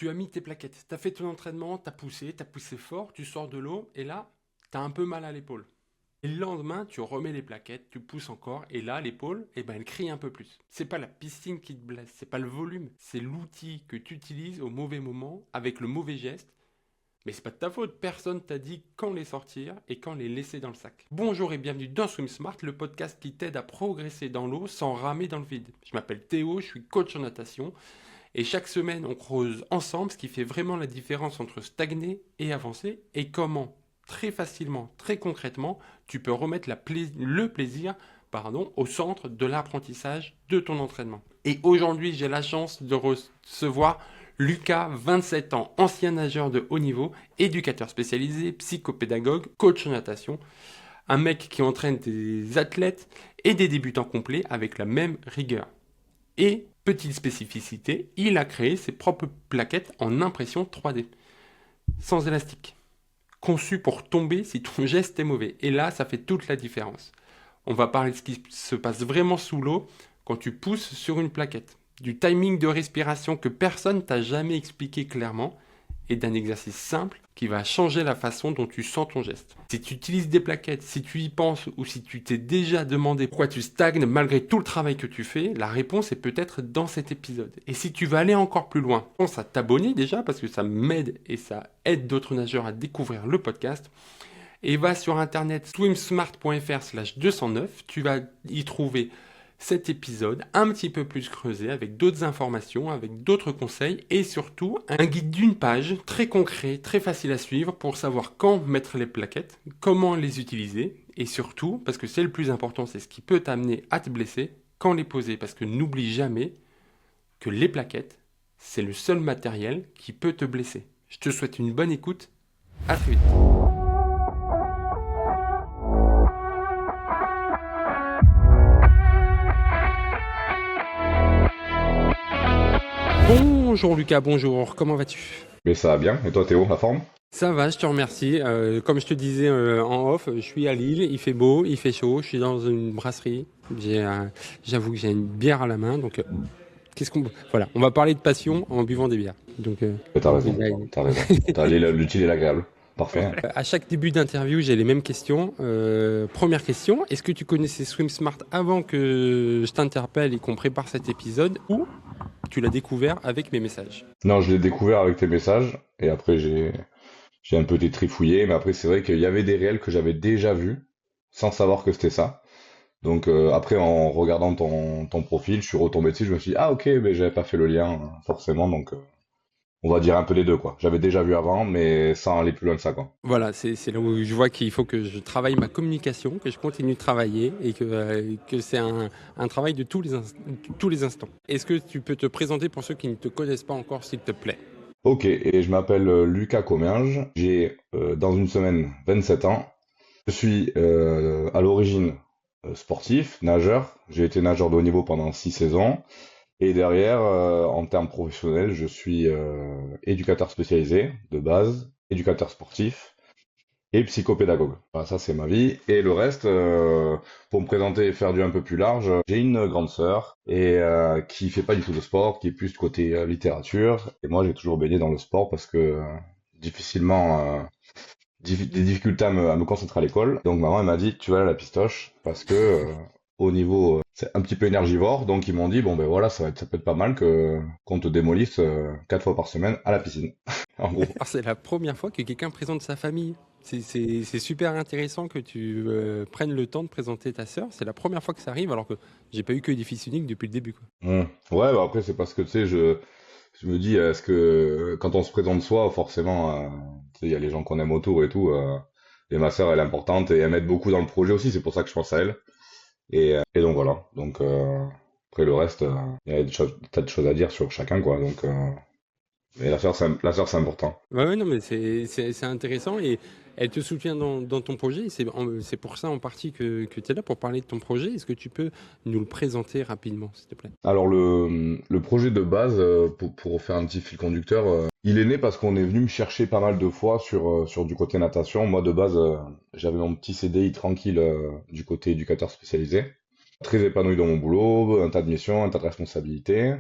Tu as mis tes plaquettes, tu as fait ton entraînement, tu as poussé fort, tu sors de l'eau et là, tu as un peu mal à l'épaule. Et le lendemain, tu remets les plaquettes, tu pousses encore et là, l'épaule, elle crie un peu plus. C'est pas la piscine qui te blesse, c'est pas le volume, c'est l'outil que tu utilises au mauvais moment, avec le mauvais geste. Mais c'est pas de ta faute, personne t'a dit quand les sortir et quand les laisser dans le sac. Bonjour et bienvenue dans Swim Smart, le podcast qui t'aide à progresser dans l'eau sans ramer dans le vide. Je m'appelle Théo, je suis coach en natation et chaque semaine on creuse ensemble ce qui fait vraiment la différence entre stagner et avancer et comment très facilement, très concrètement, tu peux remettre le plaisir au centre de l'apprentissage de ton entraînement. Et aujourd'hui, j'ai la chance de recevoir Lucas, 27 ans, ancien nageur de haut niveau, éducateur spécialisé, psychopédagogue, coach en natation. Un mec qui entraîne des athlètes et des débutants complets avec la même rigueur. Et, petite spécificité, il a créé ses propres plaquettes en impression 3D, sans élastique, conçues pour tomber si ton geste est mauvais. Et là, ça fait toute la différence. On va parler de ce qui se passe vraiment sous l'eau quand tu pousses sur une plaquette, du timing de respiration que personne t'a jamais expliqué clairement et d'un exercice simple qui va changer la façon dont tu sens ton geste. Si tu utilises des plaquettes, si tu y penses ou si tu t'es déjà demandé pourquoi tu stagnes malgré tout le travail que tu fais, la réponse est peut-être dans cet épisode. Et si tu veux aller encore plus loin, pense à t'abonner déjà parce que ça m'aide et ça aide d'autres nageurs à découvrir le podcast. Et va sur internet swimsmart.fr/209, tu vas y trouver cet épisode un petit peu plus creusé avec d'autres informations, avec d'autres conseils et surtout un guide d'une page très concret, très facile à suivre pour savoir quand mettre les plaquettes, comment les utiliser et surtout, parce que c'est le plus important, c'est ce qui peut t'amener à te blesser, quand les poser. Parce que n'oublie jamais que les plaquettes, c'est le seul matériel qui peut te blesser. Je te souhaite une bonne écoute, à très vite. Bonjour Lucas, bonjour, comment vas-tu? Mais ça va bien, et toi Théo, la forme? Ça va, je te remercie. Comme je te disais en off, je suis à Lille, il fait beau, il fait chaud, je suis dans une brasserie. J'avoue que j'ai une bière à la main, donc voilà, on va parler de passion en buvant des bières. Donc, Mais t'as raison, t'as raison. T'as l'utile et l'agréable. Parfait. À chaque début d'interview, j'ai les mêmes questions. Première question, est-ce que tu connaissais Swim Smart avant que je t'interpelle et qu'on prépare cet épisode ou tu l'as découvert avec mes messages? Non, je l'ai découvert avec tes messages, et après j'ai un peu détrifouillé, mais après c'est vrai qu'il y avait des réels que j'avais déjà vus, sans savoir que c'était ça. Donc après en regardant ton profil, je suis retombé dessus, je me suis dit, ah ok, mais j'avais pas fait le lien, forcément, donc on va dire un peu les deux, quoi. J'avais déjà vu avant, mais sans aller plus loin que ça, quoi. Voilà, c'est là où je vois qu'il faut que je travaille ma communication, que je continue de travailler et que c'est un travail de tous les instants. Est-ce que tu peux te présenter pour ceux qui ne te connaissent pas encore, s'il te plaît? Ok, et je m'appelle Lucas Comminges, j'ai dans une semaine 27 ans. Je suis à l'origine sportif, nageur. J'ai été nageur de haut niveau pendant 6 saisons. Et derrière, en termes professionnels, je suis éducateur spécialisé de base, éducateur sportif et psychopédagogue. Voilà, ça, c'est ma vie. Et le reste, pour me présenter et faire du un peu plus large, j'ai une grande sœur et qui fait pas du tout de sport, qui est plus côté littérature. Et moi, j'ai toujours baigné dans le sport parce que difficilement des difficultés à me concentrer à l'école. Donc maman elle m'a dit tu vas aller à la pistoche parce que au niveau c'est un petit peu énergivore. Donc ils m'ont dit bon ben voilà ça peut être pas mal que qu'on te démolisse 4 fois par semaine à la piscine. En gros. Alors, c'est la première fois que quelqu'un présente sa famille. C'est super intéressant que tu prennes le temps de présenter ta sœur. C'est la première fois que ça arrive alors que j'ai pas eu que des fils uniques depuis le début, quoi. Ouais bah après c'est parce que tu sais je me dis est-ce que quand on se présente soi forcément tu sais il y a les gens qu'on aime autour et tout et ma sœur elle est importante et elle m'aide beaucoup dans le projet aussi, c'est pour ça que je pense à elle. Et donc voilà. Donc après le reste, il y a tas de choses à dire sur chacun quoi. Donc mais la sœur c'est important. Ouais, non, mais c'est intéressant et elle te soutient dans ton projet. C'est pour ça en partie que tu es là pour parler de ton projet. Est-ce que tu peux nous le présenter rapidement, s'il te plaît? Alors le projet de base pour faire un petit fil conducteur, il est né parce qu'on est venu me chercher pas mal de fois sur du côté natation. Moi de base j'avais mon petit CDI tranquille du côté éducateur spécialisé, très épanoui dans mon boulot, un tas de missions, un tas de responsabilités.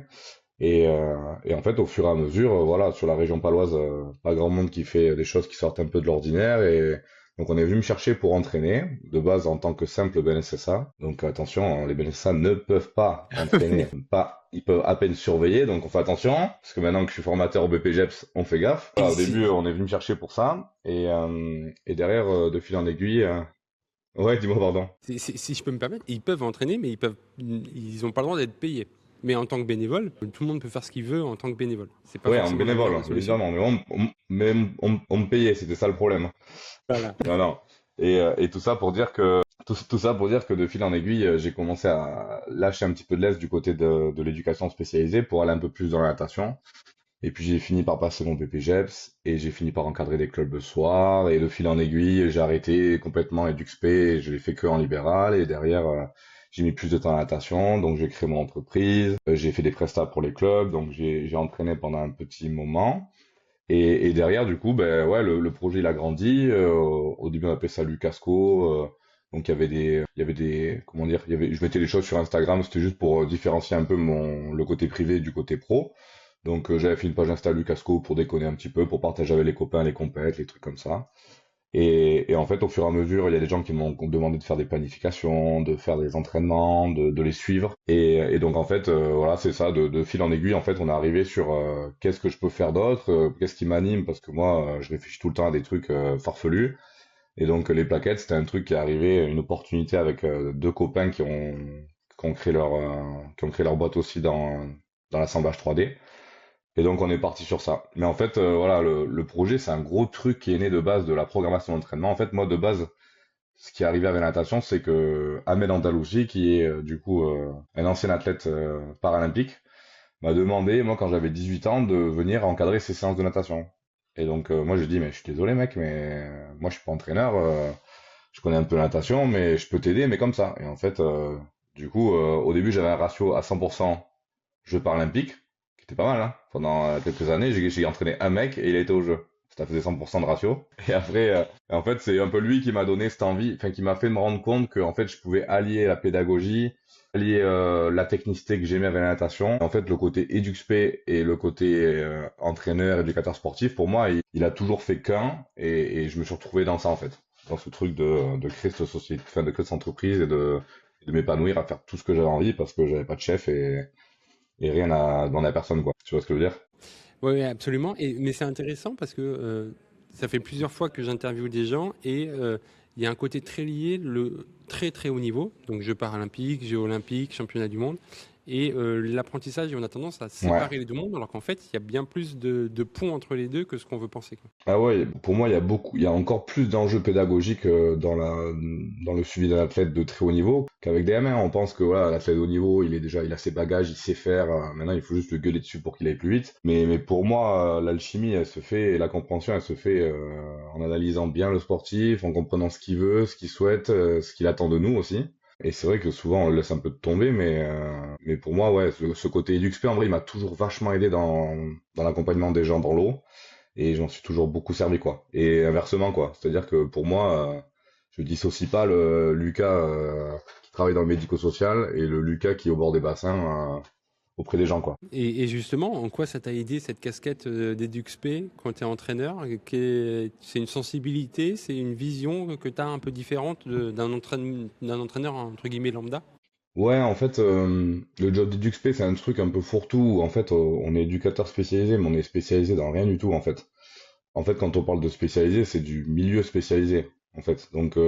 Et en fait, au fur et à mesure, voilà, sur la région paloise, pas grand monde qui fait des choses qui sortent un peu de l'ordinaire. Et donc, on est venu me chercher pour entraîner, de base en tant que simple BNSSA. Donc, attention, hein, les BNSSA ne peuvent pas entraîner, ils peuvent à peine surveiller. Donc, on fait attention, parce que maintenant que je suis formateur au BPGEPS, on fait gaffe. Et Voilà, au si, début, on est venu me chercher pour ça. Et derrière, de fil en aiguille, ouais, dis-moi, pardon. si je peux me permettre, ils peuvent entraîner, mais ils n'ont pas le droit d'être payés. Mais en tant que bénévole, tout le monde peut faire ce qu'il veut en tant que bénévole. C'est pas Ouais, en forcément la bénévole, meilleure des solutions. évidemment, on me payait, c'était ça le problème. Voilà. Non, non. Et tout ça pour dire que tout ça pour dire que de fil en aiguille, j'ai commencé à lâcher un petit peu de l'est du côté de l'éducation spécialisée pour aller un peu plus dans la natation. Et puis j'ai fini par passer mon BPGEPS et j'ai fini par encadrer des clubs le soir. Et de fil en aiguille, j'ai arrêté complètement EduxP et je l'ai fait que en libéral. Et derrière, j'ai mis plus de temps à la natation, donc j'ai créé mon entreprise. J'ai fait des prestats pour les clubs, donc j'ai entraîné pendant un petit moment. Et derrière, du coup, ben ouais, le projet il a grandi. Au début, on appelait ça Lucasco. Donc il y avait des, comment dire, je mettais les choses sur Instagram. C'était juste pour différencier un peu le côté privé du côté pro. Donc j'avais fait une page Insta Lucasco pour déconner un petit peu, pour partager avec les copains, les compètes, les trucs comme ça. Et en fait, au fur et à mesure, il y a des gens qui m'ont demandé de faire des planifications, de faire des entraînements, de les suivre. Et donc, en fait, voilà, c'est ça, de fil en aiguille, en fait, on est arrivé sur qu'est-ce que je peux faire d'autre, qu'est-ce qui m'anime, parce que moi, je réfléchis tout le temps à des trucs farfelus. Et donc, les plaquettes, c'était un truc qui est arrivé, une opportunité avec deux copains qui ont créé leur boîte aussi dans l'assemblage 3D. Et donc on est parti sur ça. Mais en fait, voilà, le projet, c'est un gros truc qui est né de base de la programmation d'entraînement. En fait, moi, de base, ce qui est arrivé avec la natation, c'est que Ahmed Andalousi, qui est du coup un ancien athlète paralympique, m'a demandé, moi, quand j'avais 18 ans, de venir encadrer ses séances de natation. Et donc, moi, j'ai dit, mais je suis désolé, mec, mais moi, je suis pas entraîneur, je connais un peu la natation, mais je peux t'aider, mais comme ça. Et en fait, du coup, au début, j'avais un ratio à 100% jeux paralympiques, qui était pas mal, hein. Pendant quelques années, j'ai entraîné un mec et il a été au jeu. Ça faisait 100% de ratio. Et après, en fait, c'est un peu lui qui m'a donné cette envie, enfin, qui m'a fait me rendre compte que, en fait, je pouvais allier la pédagogie, allier la technicité que j'aimais avec la natation. En fait, le côté EduxP et le côté entraîneur, éducateur sportif, pour moi, il a toujours fait qu'un, et je me suis retrouvé dans ça, en fait. Dans ce truc de créer cette société, enfin, de créer cette entreprise et de m'épanouir à faire tout ce que j'avais envie parce que j'avais pas de chef et rien à demander à personne, quoi. Tu vois ce que je veux dire? Oui, absolument. Mais c'est intéressant parce que ça fait plusieurs fois que j'interviewe des gens et il y a un côté très lié, le très très haut niveau, donc Jeux paralympiques, Jeux olympiques, championnat du monde. Et l'apprentissage, on a tendance à Ouais. séparer les deux mondes, alors qu'en fait, il y a bien plus de ponts entre les deux que ce qu'on veut penser, quoi. Ah ouais, pour moi, il y a encore plus d'enjeux pédagogiques dans le suivi d'un athlète de très haut niveau qu'avec des M1. On pense que voilà, l'athlète de haut niveau, il a ses bagages, il sait faire. Maintenant, il faut juste le gueuler dessus pour qu'il aille plus vite. Mais pour moi, l'alchimie, elle se fait, et la compréhension, elle se fait en analysant bien le sportif, en comprenant ce qu'il veut, ce qu'il souhaite, ce qu'il attend de nous aussi. Et c'est vrai que souvent on le laisse un peu tomber, mais pour moi, ouais, ce côté EduxP, en vrai, il m'a toujours vachement aidé dans l'accompagnement des gens dans l'eau. Et j'en suis toujours beaucoup servi, quoi. Et inversement, quoi. C'est-à-dire que pour moi, je dissocie pas le Lucas qui travaille dans le médico-social et le Lucas qui est au bord des bassins auprès des gens, quoi. Et justement, en quoi ça t'a aidé cette casquette d'EduxP quand tu es entraîneur? C'est une sensibilité, c'est une vision que tu as un peu différente d'un entraîneur entre guillemets lambda? Ouais, en fait, le job d'EduxP, c'est un truc un peu fourre-tout. Où, en fait, on est éducateur spécialisé, mais on est spécialisé dans rien du tout, en fait. En fait, quand on parle de spécialisé, c'est du milieu spécialisé, en fait. Donc,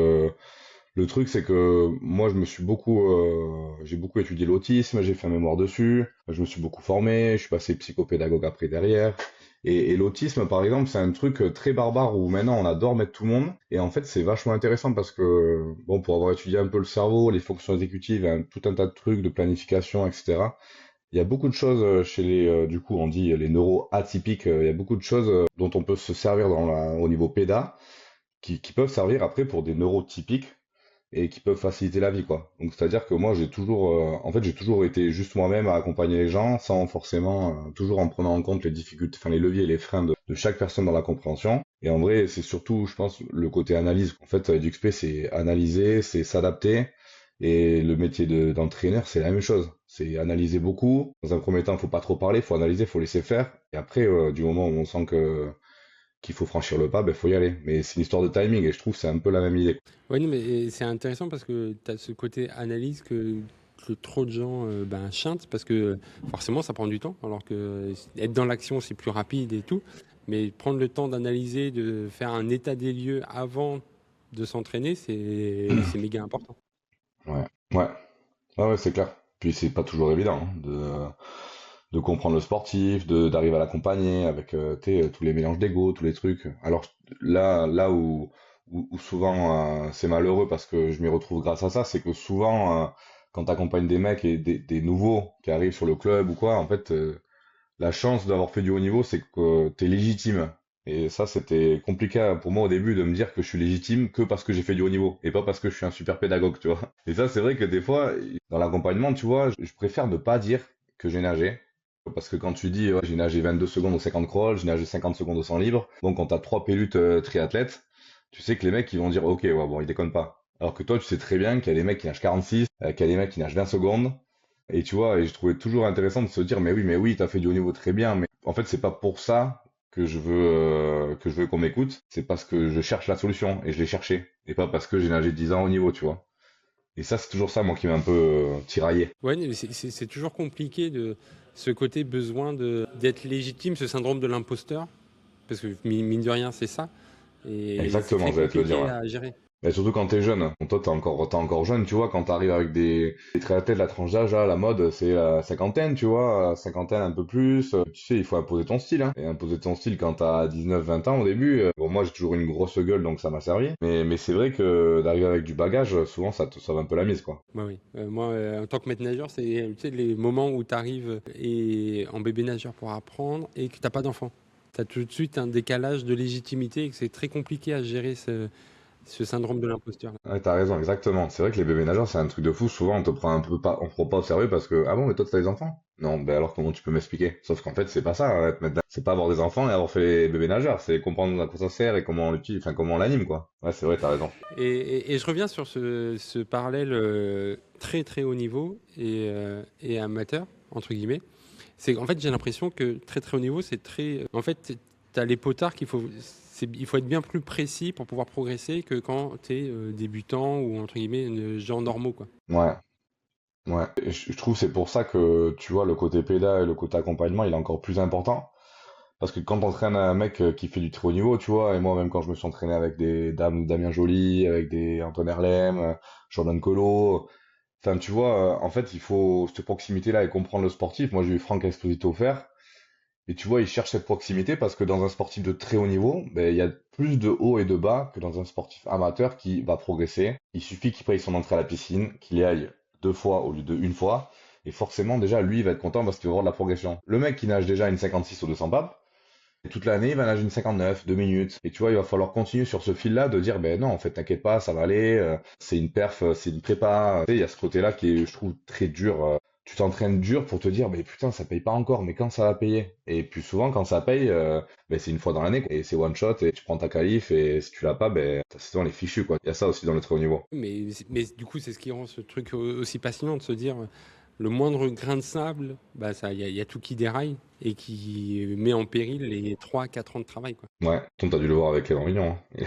le truc, c'est que moi, j'ai beaucoup étudié l'autisme, j'ai fait un mémoire dessus, je me suis beaucoup formé, je suis passé psychopédagogue après derrière. Et l'autisme, par exemple, c'est un truc très barbare où maintenant on adore mettre tout le monde. Et en fait, c'est vachement intéressant parce que, bon, pour avoir étudié un peu le cerveau, les fonctions exécutives, tout un tas de trucs de planification, etc. Il y a beaucoup de choses chez du coup, on dit les neuroatypiques, il y a beaucoup de choses dont on peut se servir au niveau péda, qui peuvent servir après pour des neurotypiques et qui peuvent faciliter la vie, quoi. Donc c'est-à-dire que moi j'ai toujours été juste moi-même à accompagner les gens sans forcément, toujours en prenant en compte les difficultés, enfin les leviers et les freins de chaque personne dans la compréhension. Et en vrai, c'est surtout, je pense, le côté analyse. En fait, EduxP, c'est analyser, c'est s'adapter Et le métier d'entraîneur, c'est la même chose. C'est analyser beaucoup. Dans un premier temps, il faut pas trop parler, faut analyser, faut laisser faire. Et après, du moment où on sent que qu'il faut franchir le pas, ben faut y aller. Mais c'est une histoire de timing et je trouve que c'est un peu la même idée. Ouais, non, mais c'est intéressant parce que tu as ce côté analyse que trop de gens chantent parce que forcément ça prend du temps, alors que être dans l'action c'est plus rapide et tout. Mais prendre le temps d'analyser, de faire un état des lieux avant de s'entraîner, c'est méga important. Ouais, ouais, ouais, c'est clair. Puis c'est pas toujours évident hein, de comprendre le sportif, d'arriver à l'accompagner avec tous les mélanges d'ego, tous les trucs. Alors là où souvent c'est malheureux parce que je m'y retrouve grâce à ça, c'est que souvent quand t'accompagnes des mecs et des nouveaux qui arrivent sur le club ou quoi, en fait la chance d'avoir fait du haut niveau, c'est que t'es légitime. Et ça, c'était compliqué pour moi au début de me dire que je suis légitime que parce que j'ai fait du haut niveau et pas parce que je suis un super pédagogue, tu vois. Et ça, c'est vrai que des fois, dans l'accompagnement, tu vois, je préfère ne pas dire que j'ai nagé. Parce que quand tu dis, ouais, j'ai nagé 22 secondes au 50 crawl, j'ai nagé 50 secondes au 100 libre, bon, quand t'as trois pélutes triathlètes, tu sais que les mecs, ils vont dire, ok, ouais, bon, ils déconnent pas. Alors que toi, tu sais très bien qu'il y a des mecs qui nagent 46, qu'il y a des mecs qui nagent 20 secondes, et tu vois, et je trouvais toujours intéressant de se dire, mais oui, t'as fait du haut niveau très bien, mais en fait, c'est pas pour ça que je veux qu'on m'écoute, c'est parce que je cherche la solution, et je l'ai cherché, et pas parce que j'ai nagé 10 ans au niveau, tu vois. Et ça, c'est toujours ça, moi, qui m'a un peu tiraillé. Ouais, mais c'est toujours compliqué de ce côté besoin d'être légitime, ce syndrome de l'imposteur, parce que mine de rien c'est ça, et c'est Exactement, très j'allais te le dire, compliqué ouais. à gérer. Mais surtout quand t'es jeune. Toi, t'es encore jeune, tu vois, quand t'arrives avec des triathlètes de la tranche d'âge, là, la mode, c'est la cinquantaine, tu vois, cinquantaine un peu plus. Tu sais, il faut imposer ton style, hein. Et imposer ton style quand t'as 19, 20 ans au début. Bon, moi, j'ai toujours une grosse gueule, donc ça m'a servi. Mais c'est vrai que d'arriver avec du bagage, souvent, ça te sauve un peu la mise, quoi. Bah oui. Moi, en tant que maître nageur, c'est tu sais, les moments où tu arrives et en bébé nageur pour apprendre et que tu n'as pas d'enfant. Tu as tout de suite un décalage de légitimité et que c'est très compliqué à gérer ce syndrome de l'imposteur. Ouais, t'as raison, exactement. C'est vrai que les bébés nageurs, c'est un truc de fou. Souvent, on te prend un peu pas, on te prend pas au sérieux parce que, ah bon, mais toi, t'as des enfants? Non, ben alors comment tu peux m'expliquer? Sauf qu'en fait, c'est pas ça, hein, être maître nageur. C'est pas avoir des enfants et avoir fait les bébés nageurs. C'est comprendre à quoi ça sert et comment on l'utilise, enfin, comment on l'anime, quoi. Ouais, c'est vrai, t'as raison. Et je reviens sur ce parallèle très très haut niveau et amateur, entre guillemets. C'est en fait j'ai l'impression que très très haut niveau, c'est très. En fait, tu as les potards il faut être bien plus précis pour pouvoir progresser que quand tu es débutant ou entre guillemets gens normaux quoi. Ouais, ouais. Et je trouve que c'est pour ça que, tu vois, le côté péda et le côté accompagnement, il est encore plus important. Parce que quand t'entraînes un mec qui fait du très haut niveau, tu vois, et moi même quand je me suis entraîné avec des dames, Damien Joly, avec des Antoine Herlem, Jordan Colo, enfin tu vois, en fait il faut cette proximité-là et comprendre le sportif. Moi j'ai eu Franck Esposito faire, et tu vois, il cherche cette proximité parce que dans un sportif de très haut niveau, ben, il y a plus de haut et de bas que dans un sportif amateur qui va progresser. Il suffit qu'il paye son entrée à la piscine, qu'il y aille deux fois au lieu de une fois, et forcément déjà lui il va être content parce qu'il va avoir de la progression. Le mec qui nage déjà une 56 ou 200 papes, et toute l'année, il va nager une 59, 2 minutes. Et tu vois, il va falloir continuer sur ce fil-là de dire, ben non, en fait, t'inquiète pas, ça va aller, c'est une perf, c'est une prépa. Tu sais, il y a ce côté-là qui est, je trouve, très dur. Tu t'entraînes dur pour te dire, mais putain, ça paye pas encore, mais quand ça va payer? Et puis souvent, quand ça paye, ben, c'est une fois dans l'année, et c'est one shot, et tu prends ta qualif, et si tu l'as pas, ben, ta saison, elle est fichue, quoi. Il y a ça aussi dans le très haut niveau. Mais du coup, c'est ce qui rend ce truc aussi passionnant de se dire le moindre grain de sable, bah ça, il y a tout qui déraille et qui met en péril les 3 4 ans de travail, quoi. Ouais, toi, t'as dû le voir avec Clément Mignon, hein.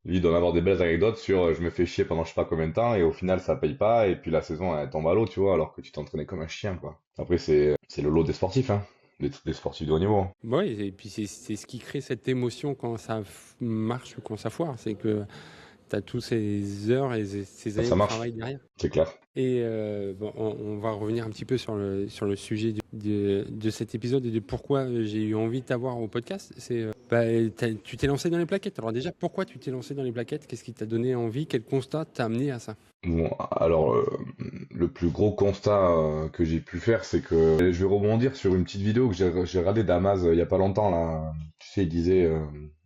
Lui, il doit en avoir des belles anecdotes sur je me fais chier pendant je sais pas combien de temps et au final ça paye pas et puis la saison elle tombe à l'eau, tu vois, alors que tu t'entraînais comme un chien, quoi. Après, c'est le lot des sportifs, hein. Des sportifs de haut niveau, hein. Ouais, et puis c'est ce qui crée cette émotion quand ça marche ou quand ça foire, c'est que tu as tous ces heures et ces Quand années ça de marche, travail derrière. c'est clair. Et bon, on va revenir un petit peu sur le sujet de cet épisode et de pourquoi j'ai eu envie de t'avoir au podcast. C'est, tu t'es lancé dans les plaquettes. Alors déjà, pourquoi tu t'es lancé dans les plaquettes? Qu'est-ce qui t'a donné envie? Quel constat t'a amené à ça? Bon, alors, le plus gros constat que j'ai pu faire, c'est que je vais rebondir sur une petite vidéo que j'ai regardée d'Amaz il y a pas longtemps, là. Tu sais, il disait,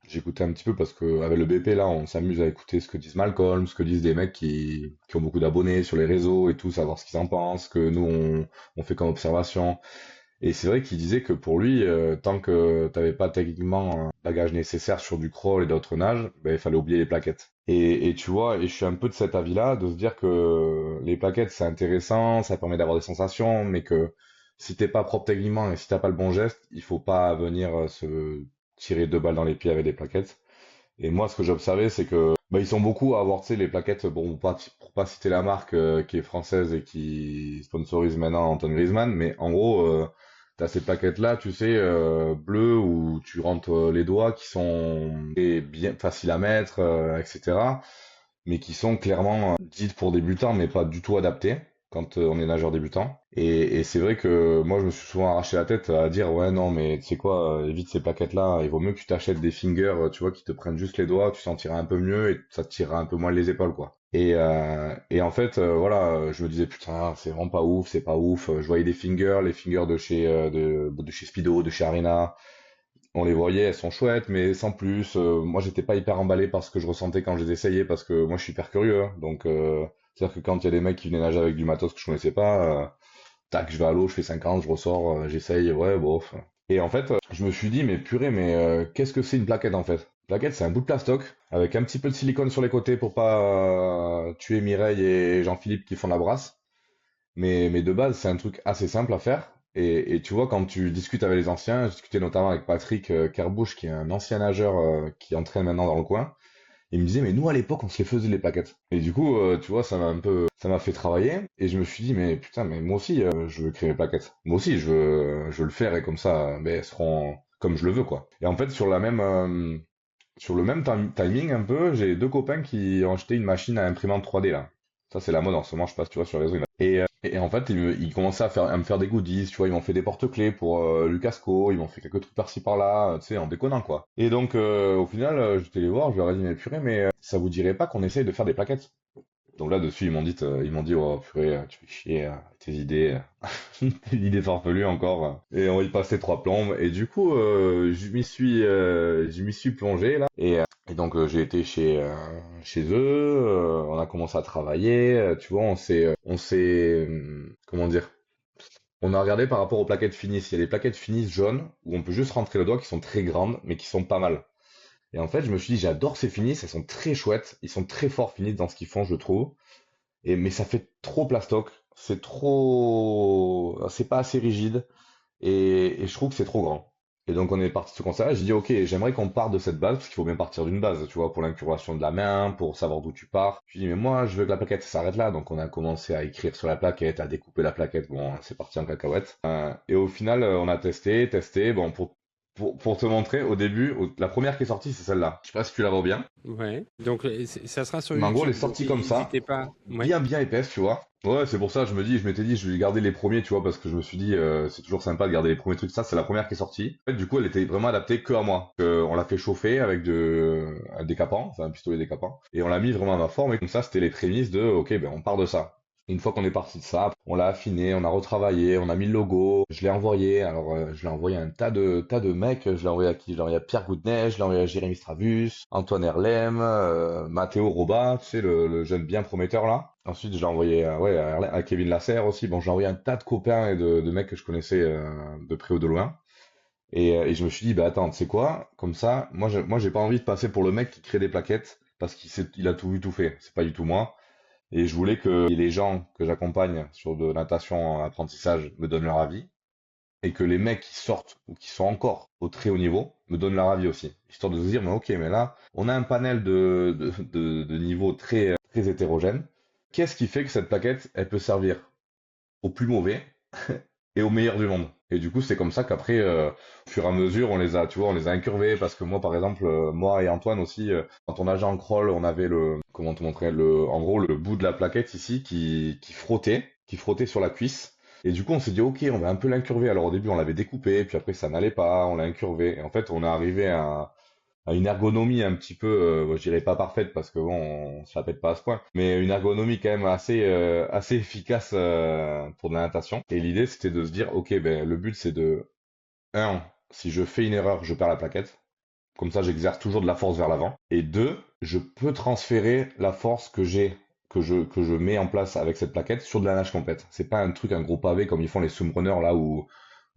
j'écoutais un petit peu parce que avec le BP, là, on s'amuse à écouter ce que disent Malcolm, ce que disent des mecs qui ont beaucoup d'abonnés sur les réseaux et tout, savoir ce qu'ils en pensent, que nous, on fait comme observation. Et c'est vrai qu'il disait que pour lui, tant que t'avais pas techniquement un bagage nécessaire sur du crawl et d'autres nages, ben, il fallait oublier les plaquettes. Et tu vois, et je suis un peu de cet avis-là, de se dire que les plaquettes c'est intéressant, ça permet d'avoir des sensations, mais que si t'es pas propre techniquement et si t'as pas le bon geste, il faut pas venir se tirer deux balles dans les pieds avec des plaquettes. Et moi, ce que j'ai observé, c'est que bah, ils sont beaucoup à avoir, tu sais, les plaquettes, bon, pour pas citer la marque qui est française et qui sponsorise maintenant Antoine Griezmann, mais en gros, t'as ces plaquettes-là, tu sais, bleues où tu rentres les doigts, qui sont bien faciles à mettre, etc., mais qui sont clairement dites pour débutants, mais pas du tout adaptées quand on est nageur débutant. Et c'est vrai que moi, je me suis souvent arraché la tête à dire, ouais, non, mais tu sais quoi, évite ces plaquettes-là, il vaut mieux que tu t'achètes des fingers, tu vois, qui te prennent juste les doigts, tu sentiras un peu mieux et ça te tirera un peu moins les épaules, quoi. Et en fait, voilà, je me disais, putain, c'est vraiment pas ouf, c'est pas ouf. Je voyais des fingers, les fingers de chez Speedo, de chez Arena, on les voyait, elles sont chouettes, mais sans plus. Moi, j'étais pas hyper emballé par ce que je ressentais quand je les essayais, parce que moi, je suis hyper curieux, hein. Donc, c'est-à-dire que quand il y a des mecs qui venaient nager avec du matos que je connaissais pas, tac, je vais à l'eau, je fais 50, je ressors, j'essaye, ouais, bof. Et en fait, je me suis dit, mais purée, mais qu'est-ce que c'est une plaquette en fait? Plaquette, c'est un bout de plastoc avec un petit peu de silicone sur les côtés pour pas tuer Mireille et Jean-Philippe qui font la brasse. Mais de base, c'est un truc assez simple à faire. Et tu vois, quand tu discutes avec les anciens, j'ai discuté notamment avec Patrick Kerbouche, qui est un ancien nageur qui entraîne maintenant dans le coin. Il me disait, mais nous à l'époque, on se les faisait les plaquettes. Et du coup, tu vois, ça m'a fait travailler. Et je me suis dit, mais putain, mais moi aussi, je veux créer mes plaquettes. Moi aussi, je veux le faire et comme ça, ben, elles seront comme je le veux, quoi. Et en fait, sur le même timing un peu, j'ai deux copains qui ont acheté une machine à imprimante 3D là. Ça, c'est la mode en ce moment, je passe, tu vois, sur les réseaux. Et en fait, ils commençaient à me faire des goodies, tu vois, ils m'ont fait des porte-clés pour Lucasco, ils m'ont fait quelques trucs par-ci par-là, tu sais, en déconnant, quoi. Et donc, au final, j'étais les voir, je leur ai dit, mais purée, mais ça vous dirait pas qu'on essaye de faire des plaquettes? Donc là-dessus, ils m'ont dit, oh purée, tu fais chier, tes idées, tes idées farfelues encore. Et on va y passer trois plombes. Et du coup, je m'y suis plongé là. Et donc j'ai été chez eux, on a commencé à travailler. Tu vois, comment dire? On a regardé par rapport aux plaquettes finisses. Il y a des plaquettes finisses jaunes où on peut juste rentrer le doigt qui sont très grandes, mais qui sont pas mal. Et en fait, je me suis dit, j'adore ces finisses, elles sont très chouettes, ils sont très forts finisses dans ce qu'ils font, je trouve. Mais ça fait trop plastoc, c'est pas assez rigide, et je trouve que c'est trop grand. Et donc on est parti de ce constat-là, j'ai dit ok, j'aimerais qu'on parte de cette base, parce qu'il faut bien partir d'une base, tu vois, pour l'incurvation de la main, pour savoir d'où tu pars. Je dis mais moi je veux que la plaquette s'arrête là, donc on a commencé à écrire sur la plaquette, à découper la plaquette, bon c'est parti en cacahuète. Et au final on a testé, bon pour te montrer, au début, la première qui est sortie c'est celle-là. Je sais pas si tu la vois bien. Ouais. Donc, ça sera sur Mais en gros, elle est YouTube. Donc, sortie comme ça, n'hésitez pas. Ouais. bien épaisse, tu vois. Ouais, c'est pour ça, je m'étais dit, je vais garder les premiers, tu vois, parce que je me suis dit, c'est toujours sympa de garder les premiers trucs. Ça, c'est la première qui est sortie. En fait, du coup, elle était vraiment adaptée que à moi. On l'a fait chauffer avec un décapant, enfin un pistolet décapant, et on l'a mis vraiment à ma forme. Et comme ça, c'était les prémices de, ok, ben on part de ça. Une fois qu'on est parti de ça, on l'a affiné, on a retravaillé, on a mis le logo, je l'ai envoyé. Alors, je l'ai envoyé à un tas de mecs. Je l'ai envoyé à qui? Je l'ai envoyé à Pierre Goudenay, je l'ai envoyé à Jérémy Stravus, Antoine Herlem, Matteo Roba, tu sais, le jeune bien prometteur là. Ensuite, je l'ai envoyé ouais, à Kevin Lasserre aussi. Bon, j'ai envoyé un tas de copains et de mecs que je connaissais de près ou de loin. Et je me suis dit, bah attends, tu sais quoi? Comme ça, moi, j'ai pas envie de passer pour le mec qui crée des plaquettes parce il a tout vu, tout fait. C'est pas du tout moi. Et je voulais que les gens que j'accompagne sur de natation en apprentissage me donnent leur avis et que les mecs qui sortent ou qui sont encore au très haut niveau me donnent leur avis aussi. Histoire de se dire, mais ok, mais là, on a un panel de niveaux très hétérogène. Qu'est-ce qui fait que cette plaquette, elle peut servir aux plus mauvais et aux meilleurs du monde? Et du coup, c'est comme ça qu'après, au fur et à mesure, tu vois, on les a incurvés parce que moi, par exemple, moi et Antoine aussi, quand on nageait en crawl, on avait comment te montrer, en gros, le bout de la plaquette ici qui frottait sur la cuisse. Et du coup, on s'est dit, ok, on va un peu l'incurver. Alors au début, on l'avait découpé, puis après, ça n'allait pas, on l'a incurvé. Et en fait, on est arrivé à une ergonomie un petit peu, je dirais pas parfaite parce que bon, on se la pète pas à ce point, mais une ergonomie quand même assez efficace pour de la natation. Et l'idée, c'était de se dire, ok, ben le but c'est si je fais une erreur, je perds la plaquette. Comme ça, j'exerce toujours de la force vers l'avant. Et deux, je peux transférer la force que je mets en place avec cette plaquette sur de la nage complète. C'est pas un truc, un gros pavé comme ils font les swimrunners là où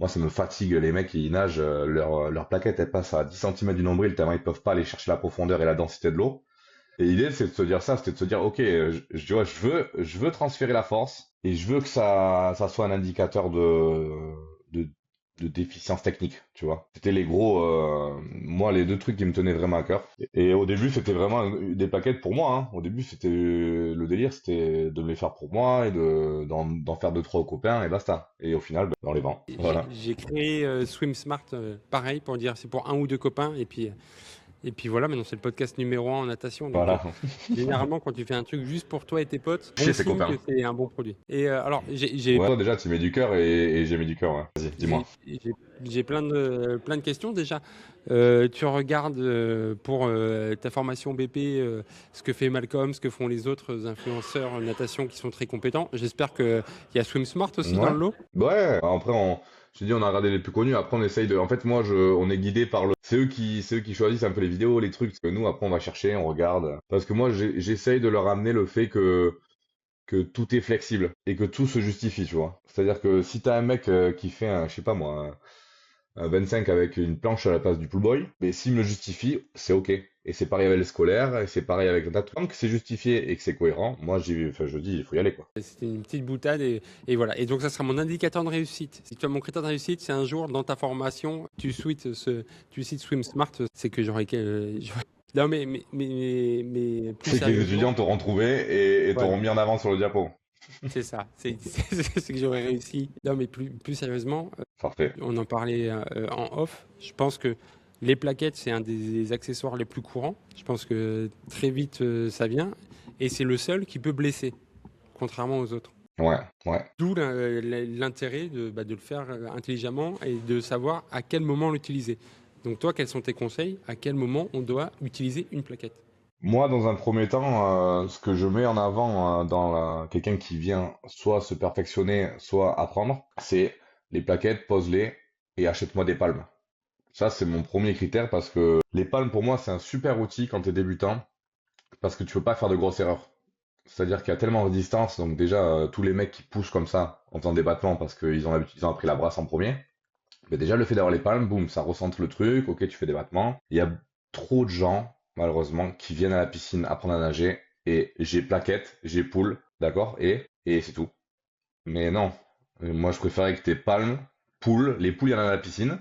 Moi, ça me fatigue, les mecs, ils nagent, leur plaquette, elle passe à 10 centimètres du nombril, tellement ils peuvent pas aller chercher la profondeur et la densité de l'eau. Et l'idée, c'est de se dire ça, c'était de se dire, ok, je veux transférer la force et je veux que ça soit un indicateur de, de déficience technique, tu vois. C'était moi, les deux trucs qui me tenaient vraiment à cœur. Et au début, c'était vraiment des plaquettes pour moi, hein. Au début, le délire, c'était de me les faire pour moi et d'en faire deux, trois aux copains et basta. Et au final, ben, dans les vents. Voilà. J'ai créé Swim Smart, pareil, pour dire c'est pour un ou deux copains. Et puis voilà, maintenant c'est le podcast numéro 1 en natation. Donc Voilà. généralement, quand tu fais un truc juste pour toi et tes potes, bon Chez ses signe copains. que c'est un bon produit. Et alors, Ouais, toi, déjà, tu mets du cœur et j'ai mis du cœur, ouais. Vas-y, dis-moi. j'ai plein de questions déjà. Tu regardes pour ta formation BP ce que fait Malcolm, ce que font les autres influenceurs en natation qui sont très compétents. J'espère qu'il y a Swim Smart aussi dans Ouais. le lot. Ouais. Après, je te dis, on a regardé les plus connus. Après, on essaye de. En fait, on est guidé par le. C'est eux qui choisissent un peu les vidéos, les trucs. Que nous, après, on va chercher, on regarde. Parce que moi, j'essaye de leur amener le fait que tout est flexible et que tout se justifie, tu vois. C'est-à-dire que si t'as un mec qui fait je sais pas moi, un 25 avec une planche à la place du pull boy, mais s'il me le justifie, c'est ok. Et c'est pareil avec les scolaires, et c'est pareil avec le tatouage. Tant que c'est justifié et que c'est cohérent, moi, je dis, il faut y aller, quoi. C'était une petite boutade et voilà. Et donc ça sera mon indicateur de réussite. Si tu as mon critère de réussite, c'est un jour dans ta formation, tu cites Swim Smart, c'est que non mais plus C'est que les sérieusement, étudiants t'auront trouvé et voilà, t'auront mis en avant sur le diapo. c'est ça. C'est que j'aurais réussi. Non mais plus sérieusement, Parfait. on en parlait en off. Je pense que les plaquettes, c'est un des accessoires les plus courants. Je pense que très vite ça vient et c'est le seul qui peut blesser, contrairement aux autres. Ouais, ouais. D'où l'intérêt de le faire intelligemment et de savoir à quel moment l'utiliser. Donc toi, quels sont tes conseils? À quel moment on doit utiliser une plaquette? Moi, dans un premier temps, ce que je mets en avant quelqu'un qui vient soit se perfectionner, soit apprendre, c'est les plaquettes, pose-les et achète-moi des palmes. Ça, c'est mon premier critère parce que les palmes, pour moi, c'est un super outil quand tu es débutant parce que tu peux pas faire de grosses erreurs. C'est-à-dire qu'il y a tellement de distance, donc déjà, tous les mecs qui poussent comme ça en faisant des battements parce ils ont appris la brasse en premier, mais déjà, le fait d'avoir les palmes, boum, ça recentre le truc, ok, tu fais des battements. Il y a trop de gens, malheureusement, qui viennent à la piscine apprendre à nager et j'ai plaquette, j'ai poule, d'accord, et c'est tout. Mais non, moi je préférais que tes palmes, poules, les poules, il y en a à la piscine.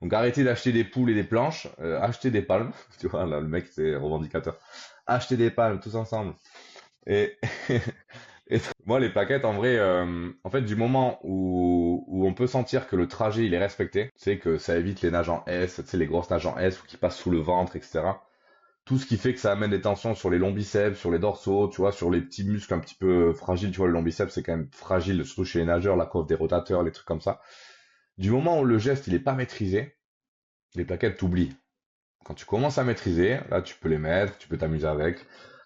Donc arrêtez d'acheter des poules et des planches, achetez des palmes. Tu vois, là, le mec, c'est revendicateur. Achetez des palmes tous ensemble. Et, et moi, les plaquettes, en vrai, en fait, du moment où on peut sentir que le trajet, il est respecté, c'est que ça évite les nages en S, tu sais, les grosses nages en S qui passent sous le ventre, etc. Tout ce qui fait que ça amène des tensions sur les longs biceps, sur les dorsaux, tu vois, sur les petits muscles un petit peu fragiles, tu vois, le long biceps, c'est quand même fragile, surtout chez les nageurs, la coiffe des rotateurs, les trucs comme ça. Du moment où le geste, il est pas maîtrisé, les plaquettes t'oublient. Quand tu commences à maîtriser, là, tu peux les mettre, tu peux t'amuser avec.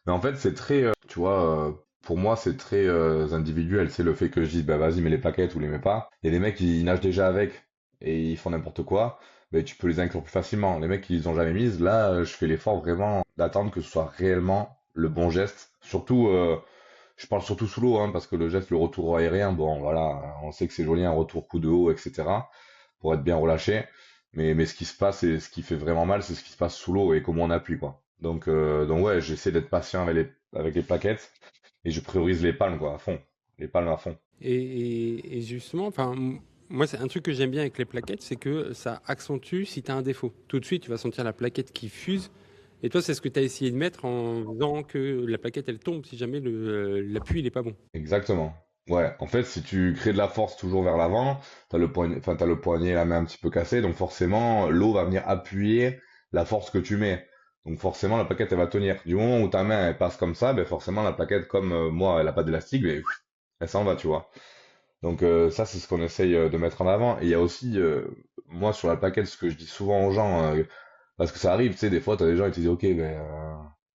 Mais en fait, c'est très, tu vois, pour moi, c'est très individuel. C'est le fait que je dise, bah vas-y, mets les plaquettes ou les mets pas. Il y a des mecs qui nagent déjà avec et ils font n'importe quoi. Mais tu peux les inclure plus facilement. Les mecs qui les ont jamais mises, là, je fais l'effort vraiment d'attendre que ce soit réellement le bon geste. Surtout, je parle surtout sous l'eau, hein, parce que le geste, le retour aérien, bon, voilà, on sait que c'est joli, un retour coup de haut, etc. pour être bien relâché. Mais ce qui se passe et ce qui fait vraiment mal, c'est ce qui se passe sous l'eau et comment on appuie, quoi. Donc ouais, j'essaie d'être patient avec les plaquettes et je priorise les palmes, quoi, à fond. Les palmes à fond. Et justement, enfin, moi, c'est un truc que j'aime bien avec les plaquettes, c'est que ça accentue si tu as un défaut. Tout de suite, tu vas sentir la plaquette qui fuse. Et toi, c'est ce que tu as essayé de mettre en faisant que la plaquette, elle tombe si jamais l'appui, il est pas bon. Exactement. Ouais, en fait, si tu crées de la force toujours vers l'avant, t'as le poignet, la main un petit peu cassée, donc forcément, l'eau va venir appuyer la force que tu mets. Donc forcément, la plaquette, elle va tenir. Du moment où ta main, elle passe comme ça, ben forcément, la plaquette, comme moi, elle a pas d'élastique, ben, elle s'en va, tu vois. Donc ça, c'est ce qu'on essaye de mettre en avant. Et il y a aussi, moi, sur la plaquette, ce que je dis souvent aux gens, parce que ça arrive, tu sais, des fois, t'as des gens qui te disent, ok, ben,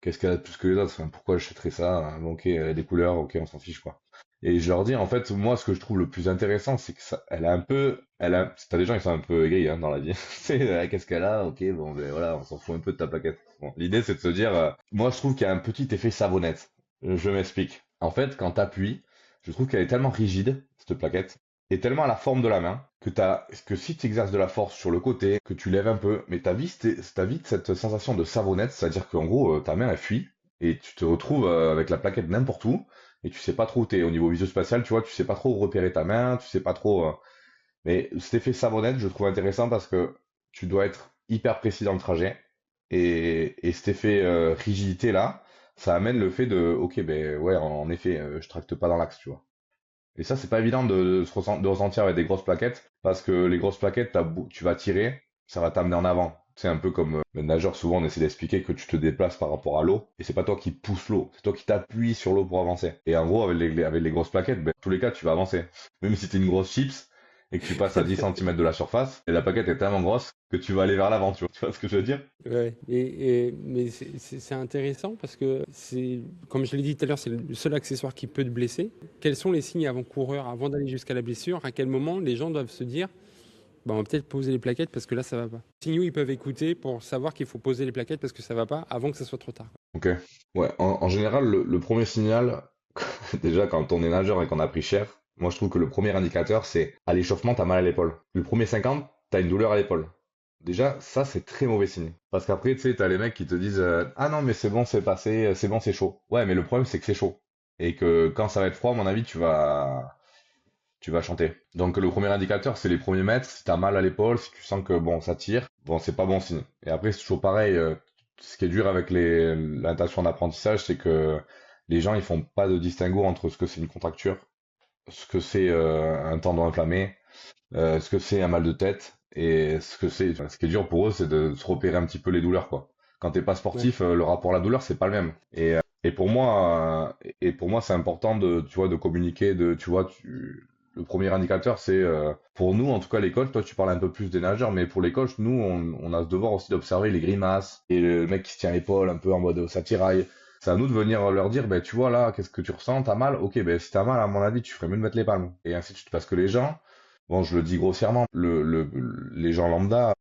qu'est-ce qu'elle a de plus que les autres? Enfin, pourquoi j'achèterais ça? Bon, ok, elle a des couleurs, ok, on s'en fiche, quoi. Et je leur dis, en fait, moi, ce que je trouve le plus intéressant, c'est que ça, t'as des gens qui sont un peu aigris, hein, dans la vie. C'est, qu'est-ce qu'elle a? Ok, bon, ben voilà, on s'en fout un peu de ta plaquette. Bon, l'idée, c'est de se dire, moi, je trouve qu'il y a un petit effet savonnette. Je m'explique. En fait, quand t'appuies, je trouve qu'elle est tellement rigide, cette plaquette, et tellement à la forme de la main, que si tu exerces de la force sur le côté, que tu lèves un peu, mais t'as vite cette sensation de savonnette, c'est-à-dire qu'en gros, ta main, elle fuit, et tu te retrouves avec la plaquette n'importe où, et tu sais pas trop où t'es. Au niveau visuo-spatial, tu vois, tu sais pas trop repérer ta main, tu sais pas trop... Mais cet effet savonnette, je trouve intéressant parce que tu dois être hyper précis dans le trajet, et cet effet rigidité là, ça amène le fait de, ok, ben ouais, en effet, je tracte pas dans l'axe, tu vois. Et ça, c'est pas évident de ressentir avec des grosses plaquettes, parce que les grosses plaquettes, tu vas tirer, ça va t'amener en avant. C'est un peu comme le nageur, souvent on essaie d'expliquer que tu te déplaces par rapport à l'eau, et c'est pas toi qui pousse l'eau, c'est toi qui t'appuies sur l'eau pour avancer. Et en gros, avec les grosses plaquettes, ben, dans tous les cas, tu vas avancer. Même si t'es une grosse chips, et que tu passes à 10 centimètres de la surface, et la plaquette est tellement grosse que tu vas aller vers l'avant, tu vois ce que je veux dire? Ouais, mais c'est intéressant parce que c'est, comme je l'ai dit tout à l'heure, c'est le seul accessoire qui peut te blesser. Quels sont les signes avant-coureurs, avant d'aller jusqu'à la blessure? À quel moment les gens doivent se dire, bah, on va peut-être poser les plaquettes parce que là, ça va pas. Signaux, ils peuvent écouter pour savoir qu'il faut poser les plaquettes parce que ça va pas avant que ça soit trop tard. Ok. Ouais, en général, le premier signal, déjà quand on est nageur et qu'on a pris cher, moi je trouve que le premier indicateur c'est à l'échauffement t'as mal à l'épaule. Le premier 50, t'as une douleur à l'épaule. Déjà, ça c'est très mauvais signe. Parce qu'après, tu sais, t'as les mecs qui te disent ah non mais c'est bon, c'est passé, c'est bon, c'est chaud. Ouais, mais le problème c'est que c'est chaud. Et que quand ça va être froid, à mon avis, tu vas chanter. Donc le premier indicateur, c'est les premiers mètres. Si t'as mal à l'épaule, si tu sens que bon, ça tire, bon, c'est pas bon signe. Et après, c'est toujours pareil. Ce qui est dur avec la natation d'apprentissage, c'est que les gens, ils font pas de distinguo entre ce que c'est une contracture, ce que c'est un tendon inflammé, ce que c'est un mal de tête, et ce que c'est. Ce qui est dur pour eux, c'est de se repérer un petit peu les douleurs, quoi. Quand t'es pas Ouais. sportif, le rapport à la douleur, c'est pas le même. Et pour moi, c'est important tu vois, de communiquer, tu vois, le premier indicateur, c'est pour nous, en tout cas les coachs. Toi, tu parles un peu plus des nageurs, mais pour les coachs, nous, on a ce devoir aussi d'observer les grimaces et le mec qui se tient l'épaule un peu en mode ça tiraille. C'est à nous de venir leur dire, ben tu vois là, qu'est-ce que tu ressens, t'as mal, ok, ben si t'as mal, à mon avis, tu ferais mieux de mettre les palmes. Et ainsi de suite, parce que les gens, bon, je le dis grossièrement, les gens lambda,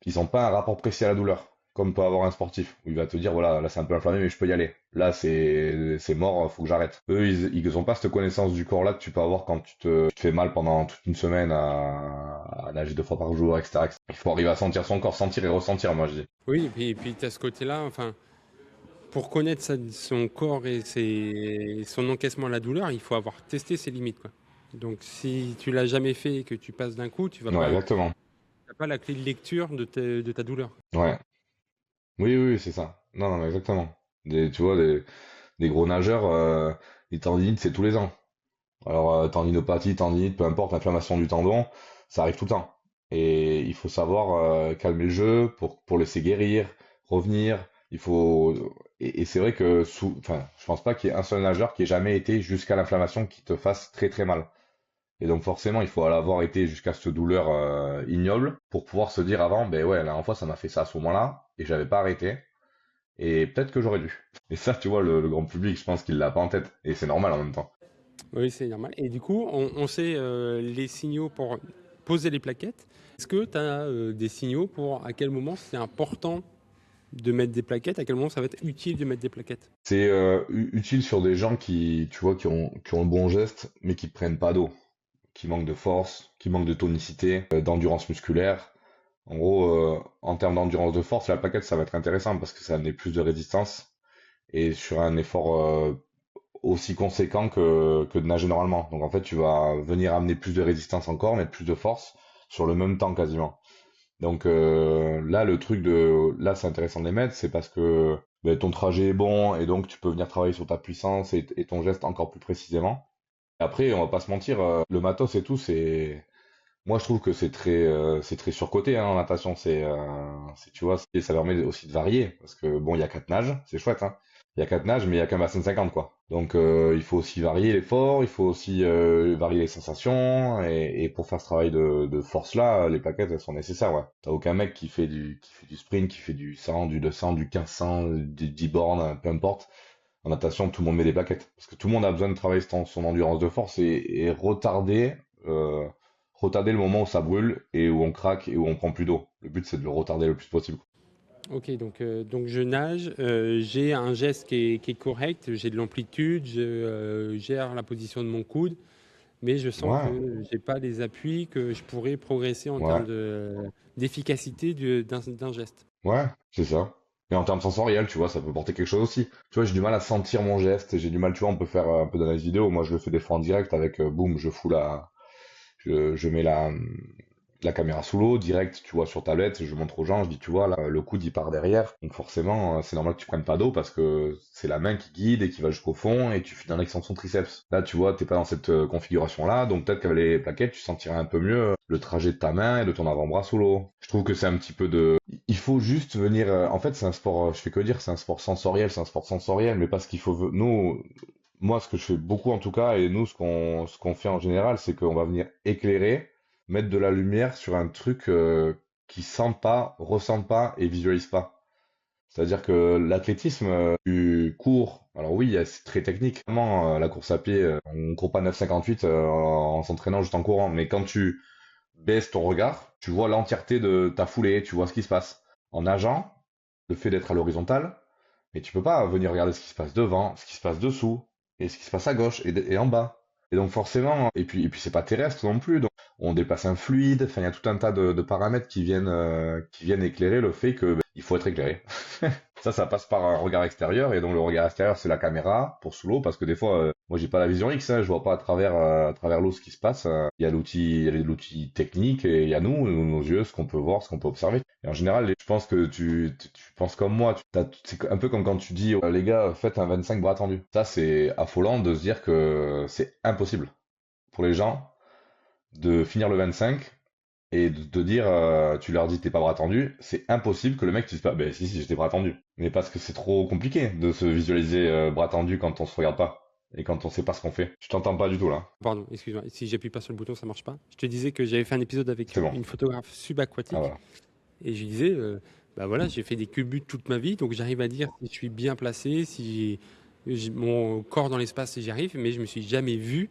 ils ont pas un rapport précis à la douleur comme peut avoir un sportif, où il va te dire, voilà, là c'est un peu inflammé, mais je peux y aller. Là c'est mort, faut que j'arrête. Eux, ils ont pas cette connaissance du corps là que tu peux avoir quand tu te fais mal pendant toute une semaine à nager 2 fois par jour, etc. Il faut arriver à sentir son corps, sentir et ressentir, moi je dis. Oui, et puis tu as ce côté-là, enfin, pour connaître son corps et son encaissement à la douleur, il faut avoir testé ses limites, quoi. Donc si tu l'as jamais fait et que tu passes d'un coup, tu vas Ouais, pas, exactement. t'as pas la clé de lecture de ta douleur. Ouais. Oui, oui, oui, c'est ça. Non, non, mais exactement. Tu vois, des gros nageurs, les tendinites, c'est tous les ans. Alors, tendinopathie, tendinite, peu importe, inflammation du tendon, ça arrive tout le temps. Et il faut savoir calmer le jeu pour laisser guérir, revenir. Il faut et c'est vrai que enfin, je pense pas qu'il y ait un seul nageur qui ait jamais été jusqu'à l'inflammation qui te fasse très très mal. Et donc forcément, il faut avoir été jusqu'à cette douleur ignoble pour pouvoir se dire avant, ben ouais, la dernière fois ça m'a fait ça à ce moment-là et j'avais pas arrêté. Et peut-être que j'aurais dû. Et ça, tu vois, le grand public, je pense qu'il l'a pas en tête. Et c'est normal en même temps. Oui, c'est normal. Et du coup, on sait les signaux pour poser les plaquettes. Est-ce que tu as des signaux pour à quel moment c'est important de mettre des plaquettes, à quel moment ça va être utile de mettre des plaquettes? C'est utile sur des gens qui, tu vois, qui ont le bon geste, mais qui prennent pas d'eau, qui manquent de force, qui manquent de tonicité, d'endurance musculaire. En gros, en termes d'endurance de force, la plaquette, ça va être intéressant parce que ça amener plus de résistance et sur un effort aussi conséquent que de nager normalement. Donc en fait, tu vas venir amener plus de résistance encore, mais plus de force sur le même temps quasiment. Donc là, là, c'est intéressant de les mettre, c'est parce que ben, ton trajet est bon et donc tu peux venir travailler sur ta puissance et ton geste encore plus précisément. Après, on va pas se mentir, le matos et tout, moi je trouve que c'est très surcoté hein, en natation. Tu vois, ça permet aussi de varier parce que bon, il y a 4 nages, c'est chouette, hein. Il y a 4 nages, mais il y a qu'un bassin de 50 quoi. Donc il faut aussi varier l'effort, il faut aussi varier les sensations et pour faire ce travail de force là, les plaquettes elles sont nécessaires. Ouais. T'as aucun mec qui fait du sprint, qui fait du 100, du 200, du 1500, du 10 bornes, peu importe. En natation, tout le monde met des plaquettes parce que tout le monde a besoin de travailler son endurance de force et euh, retarder le moment où ça brûle et où on craque et où on prend plus d'eau. Le but, c'est de le retarder le plus possible. Ok, donc je nage, j'ai un geste qui est correct, j'ai de l'amplitude, je gère la position de mon coude, mais je sens Ouais, que j'ai pas les appuis que je pourrais progresser en termes ouais, d'efficacité d'un geste. ouais, c'est ça. Et en termes sensoriels, tu vois, ça peut porter quelque chose aussi. Tu vois, j'ai du mal à sentir mon geste, j'ai du mal, tu vois, on peut faire un peu d'analyse vidéo. Moi, je le fais des fois en direct avec, boum, je mets la caméra sous l'eau, direct, tu vois, sur tablette, je montre aux gens, je dis, tu vois, là, le coude, il part derrière. Donc forcément, c'est normal que tu prennes pas d'eau parce que c'est la main qui guide et qui va jusqu'au fond et tu fais une extension triceps. Là, tu vois, t'es pas dans cette configuration-là, donc peut-être qu'avec les plaquettes, tu sentirais un peu mieux le trajet de ta main et de ton avant-bras sous l'eau. Je trouve que c'est un petit peu de... Il faut juste venir... En fait, c'est un sport, je fais que dire, c'est un sport sensoriel, c'est un sport sensoriel, mais parce qu'il faut... Nous, moi, ce que je fais beaucoup en tout cas, et nous, ce qu'on fait en général, c'est qu'on va venir éclairer, mettre de la lumière sur un truc qui sent pas, ressent pas et visualise pas. C'est-à-dire que l'athlétisme, tu cours. Alors oui, c'est très technique. Vraiment, la course à pied, on court pas 9,58 en s'entraînant juste en courant. Mais quand tu baisses ton regard, tu vois l'entièreté de ta foulée, tu vois ce qui se passe. En nageant, le fait d'être à l'horizontale, mais tu peux pas venir regarder ce qui se passe devant, ce qui se passe dessous, et ce qui se passe à gauche et en bas. Et donc forcément, et puis c'est pas terrestre non plus, donc on dépasse un fluide, enfin il y a tout un tas de paramètres qui viennent éclairer le fait que il faut être éclairé. Ça passe par un regard extérieur, et donc le regard extérieur c'est la caméra pour sous l'eau, parce que des fois, moi j'ai pas la vision X, hein, je vois pas à travers l'eau ce qui se passe. Il y a l'outil, il y a l'outil technique, et il y a nos yeux, ce qu'on peut voir, ce qu'on peut observer. Et en général, je pense que tu penses comme moi. C'est un peu comme quand tu dis, les gars, faites un 25 bras tendus. Ça, c'est affolant de se dire que c'est impossible pour les gens de finir le 25 et de te dire, tu leur dis t'es pas bras tendu. C'est impossible que le mec te dise pas, ben si, j'étais bras tendu. Mais parce que c'est trop compliqué de se visualiser bras tendu quand on se regarde pas et quand on sait pas ce qu'on fait. Je t'entends pas du tout là. Pardon, excuse-moi, si j'appuie pas sur le bouton, ça marche pas. Je te disais que j'avais fait un épisode avec C'est bon. une photographe Ah subaquatique voilà. et je lui disais, bah voilà, j'ai fait des culbutes toute ma vie, donc j'arrive à dire si je suis bien placé, si j'ai mon corps dans l'espace, si j'y arrive, mais je me suis jamais vu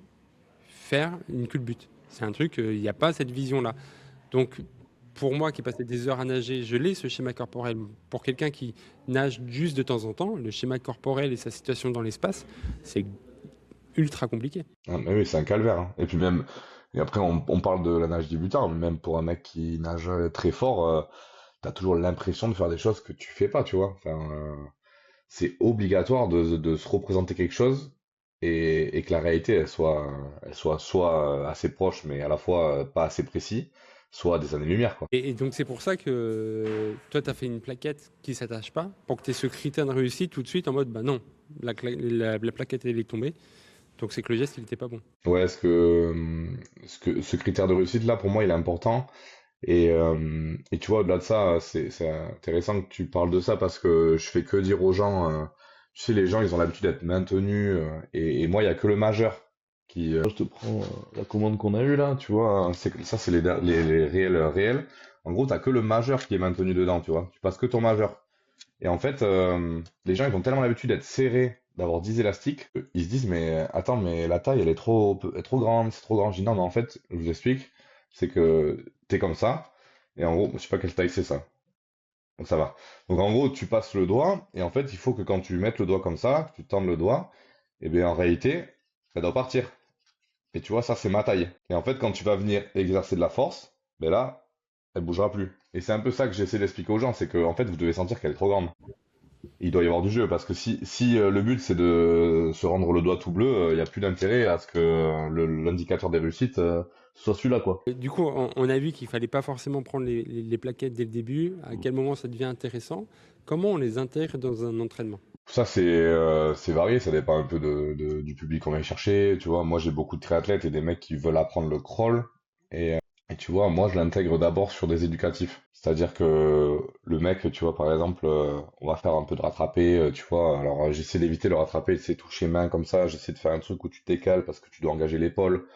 faire une culbute. C'est un truc, il n'y a pas cette vision-là. Donc, pour moi qui passais des heures à nager, je l'ai ce schéma corporel. Pour quelqu'un qui nage juste de temps en temps, le schéma corporel et sa situation dans l'espace, c'est ultra compliqué. Ah, mais oui, c'est un calvaire, hein. Et puis même, et après on parle de la nage débutant, mais même pour un mec qui nage très fort, t'as toujours l'impression de faire des choses que tu fais pas, tu vois. Enfin, c'est obligatoire de se représenter quelque chose et que la réalité elle soit soit assez proche, mais à la fois pas assez précis, soit à des années-lumière, quoi. Et donc, c'est pour ça que toi, tu as fait une plaquette qui ne s'attache pas, pour que tu aies ce critère de réussite tout de suite en mode, bah non, la plaquette, elle est tombée. Donc, c'est que le geste, il n'était pas bon. Ouais, ce critère de réussite là, pour moi, il est important. Et tu vois, au-delà de ça, c'est intéressant que tu parles de ça parce que je fais que dire aux gens, tu sais, les gens, ils ont l'habitude d'être maintenus, et moi, il y a que le majeur qui... je te prends la commande qu'on a eue là, tu vois, ça, c'est les réels réels. En gros, t'as que le majeur qui est maintenu dedans, tu vois. Tu passes que ton majeur. Et en fait, les gens, ils ont tellement l'habitude d'être serrés, d'avoir 10 élastiques, ils se disent, mais attends, mais la taille, elle est trop grande, c'est trop grand. Je dis, non, mais en fait, je vous explique, c'est que t'es comme ça, et en gros, je sais pas quelle taille c'est ça. Donc ça va. Donc en gros, tu passes le doigt, et en fait, il faut que quand tu mettes le doigt comme ça, que tu tendes le doigt, et bien en réalité, ça doit partir. Et tu vois, ça, c'est ma taille. Et en fait, quand tu vas venir exercer de la force, ben là, elle bougera plus. Et c'est un peu ça que j'essaie d'expliquer aux gens, c'est que en fait, vous devez sentir qu'elle est trop grande. Il doit y avoir du jeu, parce que si le but c'est de se rendre le doigt tout bleu, il n'y a plus d'intérêt à ce que l'indicateur des réussites soit celui-là, quoi. Et du coup, on a vu qu'il fallait pas forcément prendre les plaquettes dès le début. À quel moment ça devient intéressant? Comment on les intègre dans un entraînement? Ça, c'est varié, ça dépend un peu du public qu'on va y chercher. Tu vois, moi j'ai beaucoup de triathlètes et des mecs qui veulent apprendre le crawl. Et tu vois, moi je l'intègre d'abord sur des éducatifs. C'est-à-dire que le mec, tu vois, par exemple, on va faire un peu de rattrapé, tu vois. Alors j'essaie d'éviter le rattrapé, c'est toucher main comme ça. J'essaie de faire un truc où tu décales parce que tu dois engager l'épaule.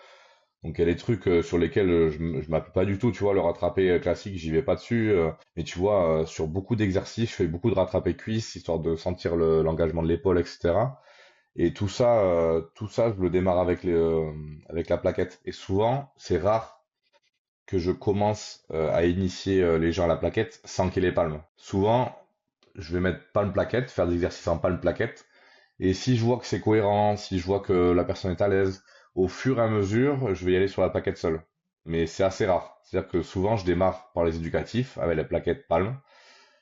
Donc il y a des trucs sur lesquels je m'appuie pas du tout, tu vois, le rattrapé classique, j'y vais pas dessus. Mais tu vois, sur beaucoup d'exercices, je fais beaucoup de rattrapé cuisse, histoire de sentir l'engagement de l'épaule, etc. Et tout ça, je le démarre avec la plaquette. Et souvent, c'est rare que je commence à initier les gens à la plaquette sans qu'il y ait les palmes. Souvent, je vais mettre palme plaquette, faire des exercices en palme plaquette. Et si je vois que c'est cohérent, si je vois que la personne est à l'aise, Au fur et à mesure, je vais y aller sur la plaquette seule. Mais c'est assez rare. C'est-à-dire que souvent, je démarre par les éducatifs avec la plaquette palme.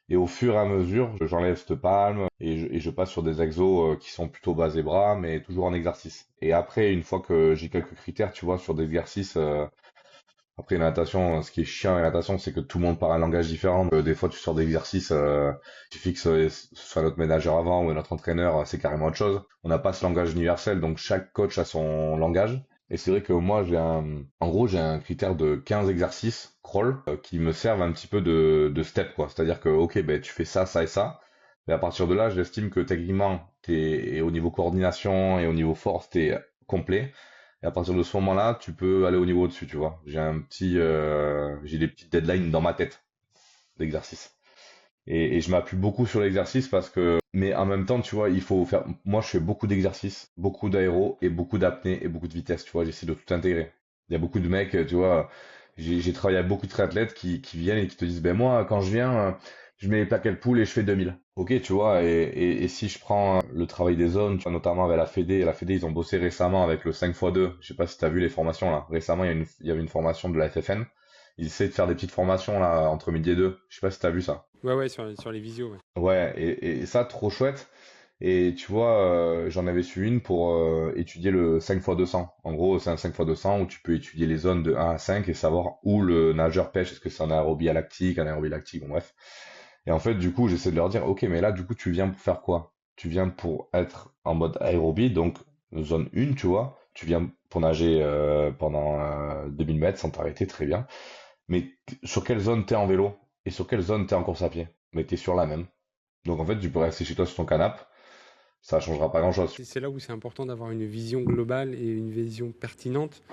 Et au fur et à mesure, j'enlève cette palme et je passe sur des exos qui sont plutôt bas et bras, mais toujours en exercice. Et après, une fois que j'ai quelques critères, tu vois, sur des exercices, après la natation, ce qui est chiant avec la natation, c'est que tout le monde parle un langage différent. Des fois, tu sors d'exercices, tu fixes soit notre ménageur avant ou notre entraîneur, c'est carrément autre chose. On n'a pas ce langage universel, donc chaque coach a son langage. Et c'est vrai que moi, en gros, j'ai un critère de 15 exercices crawl qui me servent un petit peu de step, quoi. C'est-à-dire que, ok, ben, tu fais ça, ça et ça. Et à partir de là, j'estime que techniquement, et au niveau coordination et au niveau force, t'es complet. Et à partir de ce moment-là, tu peux aller au niveau au-dessus, tu vois. J'ai des petites deadlines dans ma tête d'exercice. Et je m'appuie beaucoup sur l'exercice mais en même temps, tu vois, il faut faire, moi, je fais beaucoup d'exercices, beaucoup d'aéro et beaucoup d'apnée et beaucoup de vitesse, tu vois. J'essaie de tout intégrer. Il y a beaucoup de mecs, tu vois, j'ai travaillé avec beaucoup de triathlètes qui viennent et qui te disent, ben moi, quand je viens, je mets les plaquettes poules et je fais 2000. Ok, tu vois, et si je prends le travail des zones, tu vois, notamment avec la Fédé, ils ont bossé récemment avec le 5x2. Je sais pas si tu as vu les formations là. Récemment, il y avait une formation de la FFN. Ils essaient de faire des petites formations là entre midi et deux. Je sais pas si tu as vu ça. Ouais, sur les visios, ouais. Ouais, et ça, trop chouette. Et tu vois, j'en avais su une pour étudier le 5x200. En gros, c'est un 5x200 où tu peux étudier les zones de 1 à 5 et savoir où le nageur pêche. Est-ce que c'est un aérobie lactique, un aérobie lactique, bon bref. Et en fait, du coup, j'essaie de leur dire, ok, mais là, du coup, tu viens pour faire quoi? Tu viens pour être en mode aérobie, donc zone 1, tu vois. Tu viens pour nager pendant 2000 mètres sans t'arrêter, très bien. Mais sur quelle zone t'es en vélo? Et sur quelle zone t'es en course à pied? Mais t'es sur la même. Donc en fait, tu peux rester chez toi sur ton canapé, ça changera pas grand-chose. C'est là où c'est important d'avoir une vision globale et une vision pertinente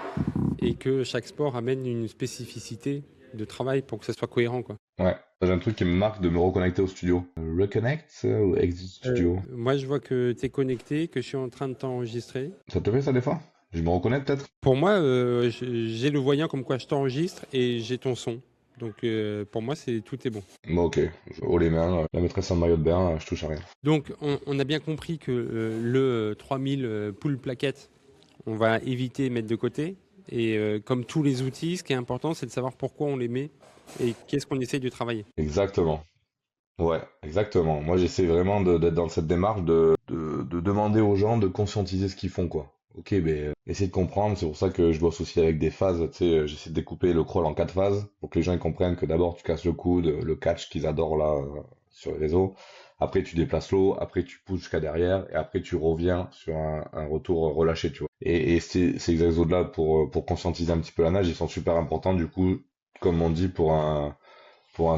et que chaque sport amène une spécificité de travail pour que ça soit cohérent, quoi. Ouais, j'ai un truc qui me marque de me reconnecter au studio. Reconnect ou Exit Studio. Moi, je vois que tu es connecté, que je suis en train de t'enregistrer. Ça te fait ça des fois? Je me reconnais peut-être? Pour moi, j'ai le voyant comme quoi je t'enregistre et j'ai ton son. Donc pour moi, tout est bon. Bon, ok. Haut les mains, la maîtresse en maillot de bain, je touche à rien. Donc on a bien compris que le 3000 pool plaquettes, on va éviter de mettre de côté. Et comme tous les outils, ce qui est important, c'est de savoir pourquoi on les met et qu'est-ce qu'on essaye de travailler. Exactement. Ouais, exactement. Moi, j'essaie vraiment d'être dans cette démarche de demander aux gens de conscientiser ce qu'ils font, quoi. Ok, mais essayer de comprendre, c'est pour ça que je bosse aussi avec des phases, tu sais, j'essaie de découper le crawl en 4 phases, pour que les gens ils comprennent que d'abord tu casses le coude, le catch qu'ils adorent là sur les réseaux, après tu déplaces l'eau, après tu pousses jusqu'à derrière, et après tu reviens sur un retour relâché, tu vois. Et ces exos-là, pour conscientiser un petit peu la nage, ils sont super importants, du coup, comme on dit, pour un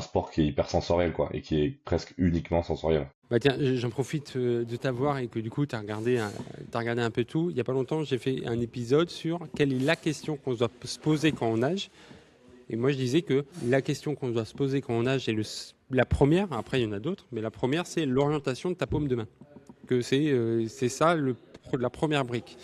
sport qui est hyper sensoriel, quoi, et qui est presque uniquement sensoriel. Bah tiens, j'en profite de t'avoir et que du coup, tu as regardé, t'as regardé un peu tout. Il n'y a pas longtemps, j'ai fait un épisode sur quelle est la question qu'on doit se poser quand on nage. Et moi, je disais que la question qu'on doit se poser quand on nage, la première, après il y en a d'autres, mais la première, c'est l'orientation de ta paume de main. Que c'est ça la première brique.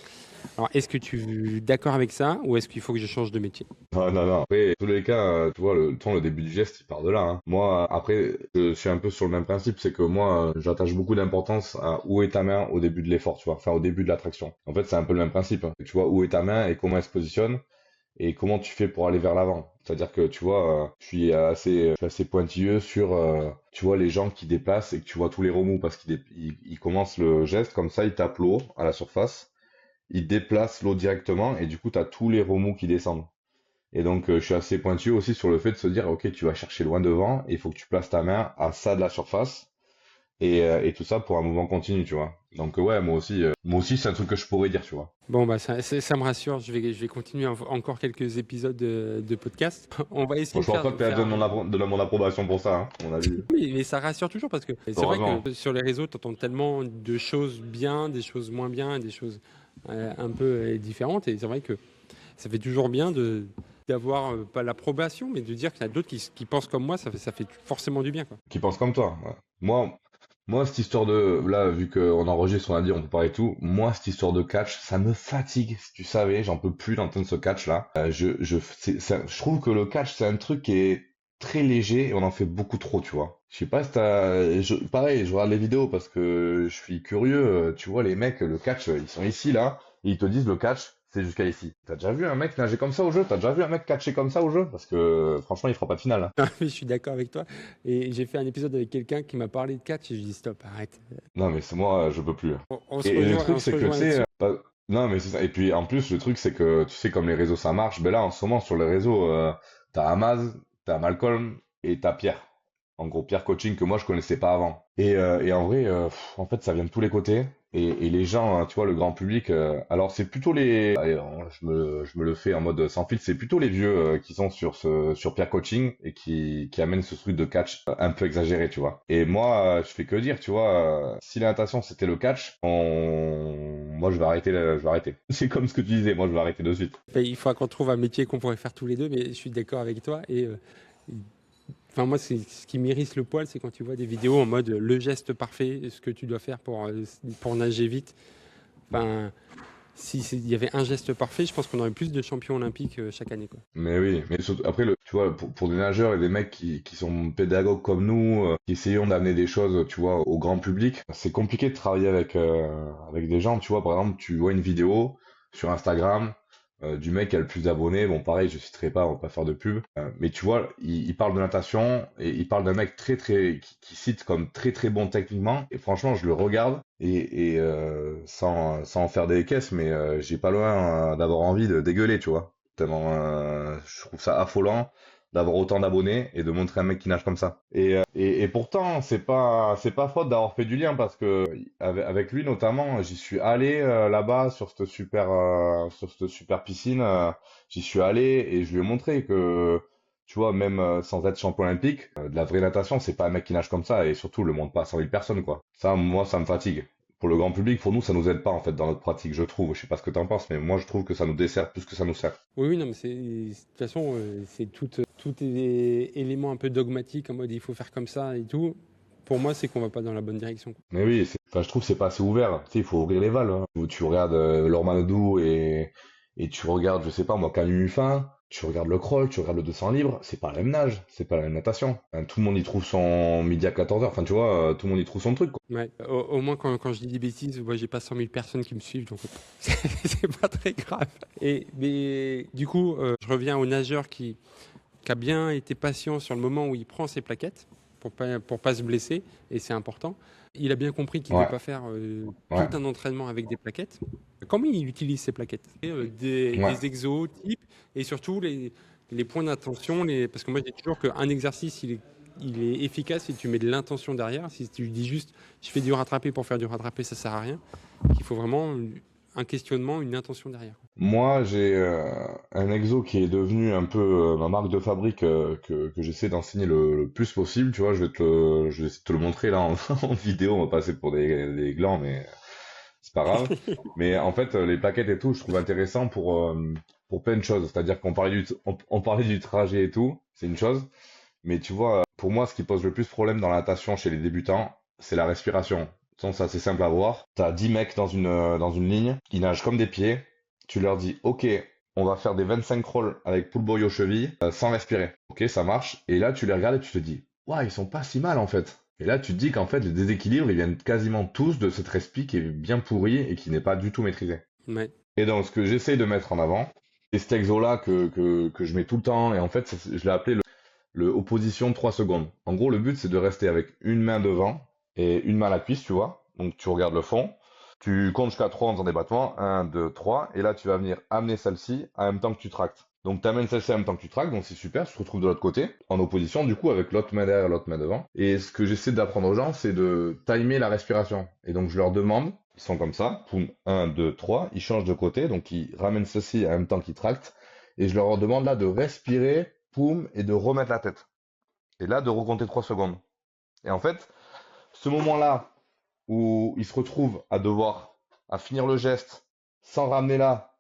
Alors, est-ce que tu es d'accord avec ça ou est-ce qu'il faut que je change de métier? Ah, non, non. Après, dans tous les cas, tu vois, le début du geste, il part de là, hein. Moi, après, je suis un peu sur le même principe, c'est que moi, j'attache beaucoup d'importance à où est ta main au début de l'effort, tu vois, enfin, au début de l'attraction. En fait, c'est un peu le même principe, hein. Tu vois, où est ta main et comment elle se positionne et comment tu fais pour aller vers l'avant. C'est-à-dire que, tu vois, je suis assez pointilleux sur, tu vois, les gens qui déplacent et que tu vois tous les remous parce qu'ils commencent le geste comme ça, ils tapent l'eau à la surface, ils déplacent l'eau directement et du coup, tu as tous les remous qui descendent. Et donc, je suis assez pointu aussi sur le fait de se dire, ok, tu vas chercher loin devant, et il faut que tu places ta main à ça de la surface, et tout ça pour un mouvement continu, tu vois. Donc, ouais, moi aussi, c'est un truc que je pourrais dire, tu vois. Bon, bah ça me rassure. Je vais continuer encore quelques épisodes de podcast. On va essayer Bon, de je pense faire. pas que tu as donné mon approbation pour ça, hein, à mon avis. Mais ça rassure toujours parce que c'est vrai Heureusement. que sur les réseaux, tu entends tellement de choses bien, des choses moins bien, des choses un peu différentes. Et c'est vrai que ça fait toujours bien d'avoir pas l'approbation, mais de dire qu'il y en a d'autres qui pensent comme moi, ça fait forcément du bien, quoi. Qui pense comme toi. Ouais. Moi, cette histoire de, là, vu qu'on enregistre, on a dit, on peut parler de tout. Moi, cette histoire de catch, ça me fatigue. Si tu savais, j'en peux plus d'entendre ce catch-là. Je trouve que le catch, c'est un truc qui est très léger et on en fait beaucoup trop, tu vois. Je sais pas si pareil, je regarde les vidéos parce que je suis curieux. Tu vois, les mecs, le catch, ils sont ici, là, et ils te disent le catch, c'est jusqu'à ici. T'as déjà vu un mec nager comme ça au jeu? T'as déjà vu un mec catcher comme ça au jeu? Parce que franchement, il fera pas de finale, hein. Ah oui, je suis d'accord avec toi. Et j'ai fait un épisode avec quelqu'un qui m'a parlé de catch et je lui ai dit stop, arrête. Non, mais c'est moi, je peux plus. Et le truc, On se c'est que, tu rejoint sais, là-dessus. non, mais c'est ça. Et puis, en plus, le truc, c'est que, tu sais, comme les réseaux, ça marche, ben là, en ce moment, sur les réseaux, t'as Amaz, t'as Malcolm et t'as Pierre. En gros, Pierre Coaching que moi, je connaissais pas avant. Et en vrai, en fait, ça vient de tous les côtés. Et les gens, hein, tu vois, le grand public, alors c'est plutôt les, allez, je me le fais en mode sans filtre, c'est plutôt les vieux qui sont sur Pierre Coaching et qui amènent ce truc de catch un peu exagéré, tu vois. Et moi, je fais que dire, tu vois, si la natation c'était le catch, moi je vais arrêter, je vais arrêter. C'est comme ce que tu disais, moi je vais arrêter de suite. Enfin, il faudra qu'on trouve un métier qu'on pourrait faire tous les deux, mais je suis d'accord avec toi. Enfin, moi, c'est ce qui m'irrisse le poil, c'est quand tu vois des vidéos en mode le geste parfait, ce que tu dois faire pour nager vite. Enfin, il y avait un geste parfait, je pense qu'on aurait plus de champions olympiques chaque année, quoi. Mais oui, mais surtout, après, tu vois, pour des nageurs et des mecs qui sont pédagogues comme nous, qui essayons d'amener des choses, tu vois, au grand public, c'est compliqué de travailler avec des gens, tu vois, par exemple, tu vois une vidéo sur Instagram du mec qui a le plus d'abonnés, bon, pareil, je citerai pas, on va pas faire de pub, mais tu vois, il parle de natation et il parle d'un mec qui cite comme très très bon techniquement, et franchement, je le regarde, sans en faire des caisses, mais j'ai pas loin d'avoir envie de dégueuler, tu vois. Tellement, je trouve ça affolant d'avoir autant d'abonnés et de montrer un mec qui nage comme ça. Et pourtant, c'est pas faute d'avoir fait du lien parce que avec lui notamment, j'y suis allé là-bas sur cette super piscine. J'y suis allé et je lui ai montré que, tu vois, même sans être champion olympique, de la vraie natation, c'est pas un mec qui nage comme ça et surtout le monde pas à 100 000 personnes, quoi. Ça, moi, ça me fatigue. Pour le grand public, pour nous, ça nous aide pas en fait dans notre pratique, je trouve. Je sais pas ce que t'en penses, mais moi, je trouve que ça nous dessert plus que ça nous sert. Oui, oui, non, mais de toute façon, c'est tout élément un peu dogmatique en mode il faut faire comme ça et tout. Pour moi, c'est qu'on va pas dans la bonne direction, quoi. Mais oui, enfin, je trouve que c'est pas assez ouvert. Tu sais, il faut ouvrir les valves, hein. Où tu regardes Lormanodou et tu regardes, je sais pas moi, Camille Muffin, tu regardes le crawl, tu regardes le 200 libre, c'est pas la même nage, c'est pas la même natation. Enfin, tout le monde y trouve son midi à 14 heures. Enfin, tu vois, tout le monde y trouve son truc, quoi. Ouais, au moins quand je dis des bêtises, moi j'ai pas 100 000 personnes qui me suivent, donc c'est pas très grave. Mais du coup, je reviens au nageur qui a bien été patient sur le moment où il prend ses plaquettes pour pas se blesser, et c'est important. Il a bien compris qu'il ne Ouais, devait pas faire tout ouais, un entraînement avec des plaquettes. Comment il utilise ces plaquettes? ouais. Des exos types, et surtout les points d'attention. Parce que moi, je dis toujours qu'un exercice, il est efficace si tu mets de l'intention derrière. Si tu dis juste, je fais du rattrapé pour faire du rattrapé, ça sert à rien. Il faut vraiment un questionnement, une intention derrière. Moi, j'ai un exo qui est devenu un peu ma marque de fabrique que j'essaie d'enseigner le plus possible. Tu vois, je vais essayer de te le montrer là en, en vidéo. On va passer pour des glands, mais c'est pas grave. Mais en fait, les plaquettes et tout, je trouve intéressant pour plein de choses. C'est-à-dire on parlait du trajet et tout, c'est une chose. Mais tu vois, pour moi, ce qui pose le plus problème dans la natation chez les débutants, c'est la respiration. Donc, c'est assez simple à voir. T'as 10 mecs dans une ligne qui nagent comme des pieds. Tu leur dis, OK, on va faire des 25 crawls avec pull boy aux chevilles, sans respirer. OK, ça marche. Et là, tu les regardes et tu te dis, ouais, ils sont pas si mal en fait. Et là, tu te dis qu'en fait, les déséquilibres, ils viennent quasiment tous de cette respi qui est bien pourrie et qui n'est pas du tout maîtrisée. Ouais. Et donc, ce que j'essaie de mettre en avant, c'est cet exo-là que je mets tout le temps. Et en fait, je l'ai appelé le opposition 3 secondes. En gros, le but, c'est de rester avec une main devant et une main à la cuisse, tu vois. Donc, tu regardes le fond. Tu comptes jusqu'à 3 en faisant des battements. 1, 2, 3. Et là, tu vas venir amener celle-ci en même temps que tu tractes. Donc, tu amènes celle-ci en même temps que tu tractes. Donc, c'est super. Tu te retrouves de l'autre côté, en opposition, du coup, avec l'autre main derrière, l'autre main devant. Et ce que j'essaie d'apprendre aux gens, c'est de timer la respiration. Et donc, je leur demande, ils sont comme ça. Poum, 1, 2, 3. Ils changent de côté. Donc, ils ramènent ceci en même temps qu'ils tractent. Et je leur demande là de respirer, poum, et de remettre la tête. Et là, de recompter 3 secondes. Et en fait, ce moment-là où ils se retrouvent à finir le geste sans ramener là,